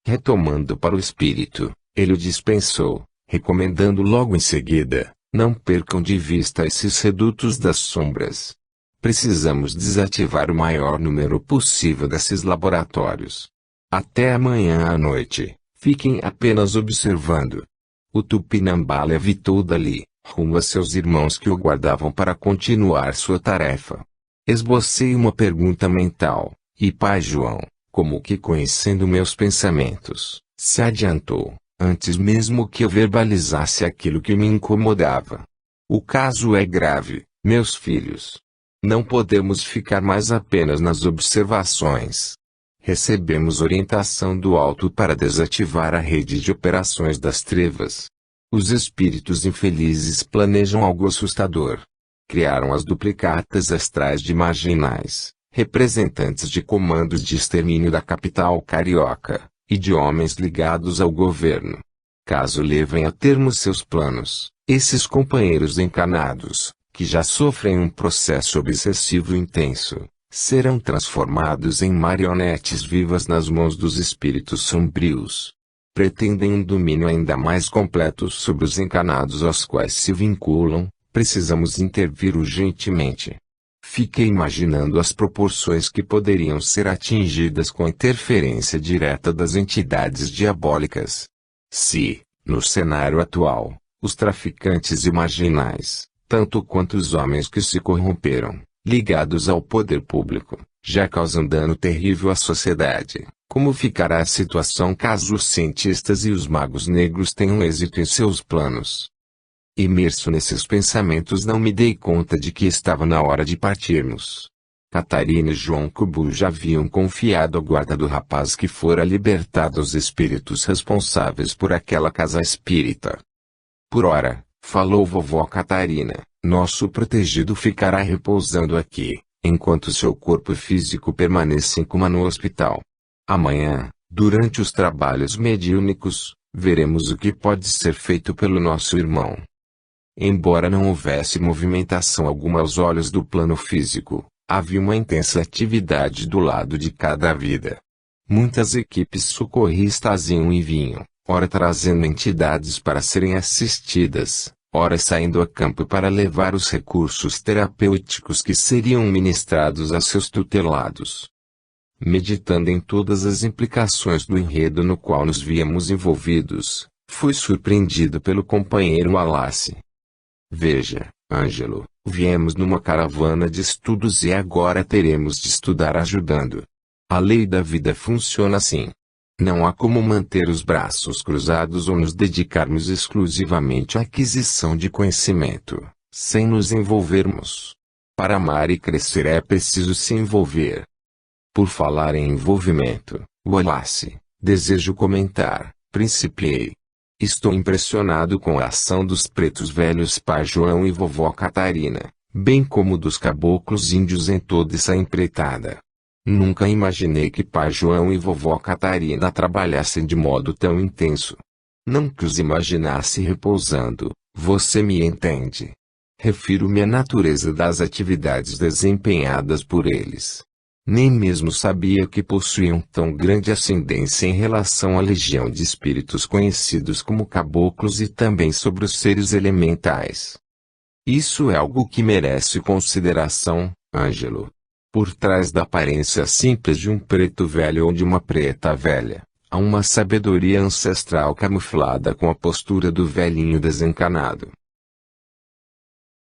Retomando para o espírito, ele o dispensou, recomendando logo em seguida: não percam de vista esses redutos das sombras. Precisamos desativar o maior número possível desses laboratórios. Até amanhã à noite, fiquem apenas observando. O Tupinambá levitou dali, rumo a seus irmãos que o guardavam para continuar sua tarefa. Esbocei uma pergunta mental, e Pai João, como que conhecendo meus pensamentos, se adiantou, antes mesmo que eu verbalizasse aquilo que me incomodava. O caso é grave, meus filhos. Não podemos ficar mais apenas nas observações. Recebemos orientação do alto para desativar a rede de operações das trevas. Os espíritos infelizes planejam algo assustador. Criaram as duplicatas astrais de marginais, representantes de comandos de extermínio da capital carioca, e de homens ligados ao governo. Caso levem a termo seus planos, esses companheiros encarnados, que já sofrem um processo obsessivo intenso, serão transformados em marionetes vivas nas mãos dos espíritos sombrios. Pretendem um domínio ainda mais completo sobre os encarnados aos quais se vinculam. Precisamos intervir urgentemente. Fiquei imaginando as proporções que poderiam ser atingidas com a interferência direta das entidades diabólicas. Se, no cenário atual, os traficantes e marginais, tanto quanto os homens que se corromperam, ligados ao poder público, já causam dano terrível à sociedade, como ficará a situação caso os cientistas e os magos negros tenham êxito em seus planos? Imerso nesses pensamentos, não me dei conta de que estava na hora de partirmos. Catarina e João Corbu já haviam confiado a guarda do rapaz que fora libertado aos espíritos responsáveis por aquela casa espírita. Por ora, falou vovó Catarina, nosso protegido ficará repousando aqui, enquanto seu corpo físico permanece em coma no hospital. Amanhã, durante os trabalhos mediúnicos, veremos o que pode ser feito pelo nosso irmão. Embora não houvesse movimentação alguma aos olhos do plano físico, havia uma intensa atividade do lado de cada vida. Muitas equipes socorristas iam e vinham, ora trazendo entidades para serem assistidas, ora saindo a campo para levar os recursos terapêuticos que seriam ministrados a seus tutelados. Meditando em todas as implicações do enredo no qual nos víamos envolvidos, fui surpreendido pelo companheiro Wallace. Veja, Ângelo, viemos numa caravana de estudos e agora teremos de estudar ajudando. A lei da vida funciona assim. Não há como manter os braços cruzados ou nos dedicarmos exclusivamente à aquisição de conhecimento, sem nos envolvermos. Para amar e crescer é preciso se envolver. Por falar em envolvimento, Wallace, desejo comentar, principiei. Estou impressionado com a ação dos pretos velhos Pai João e vovó Catarina, bem como dos caboclos índios em toda essa empreitada. Nunca imaginei que Pai João e vovó Catarina trabalhassem de modo tão intenso. Não que os imaginasse repousando, você me entende. Refiro-me à natureza das atividades desempenhadas por eles. Nem mesmo sabia que possuíam tão grande ascendência em relação à legião de espíritos conhecidos como caboclos e também sobre os seres elementais. Isso é algo que merece consideração, Ângelo. Por trás da aparência simples de um preto velho ou de uma preta velha, há uma sabedoria ancestral camuflada com a postura do velhinho desencanado.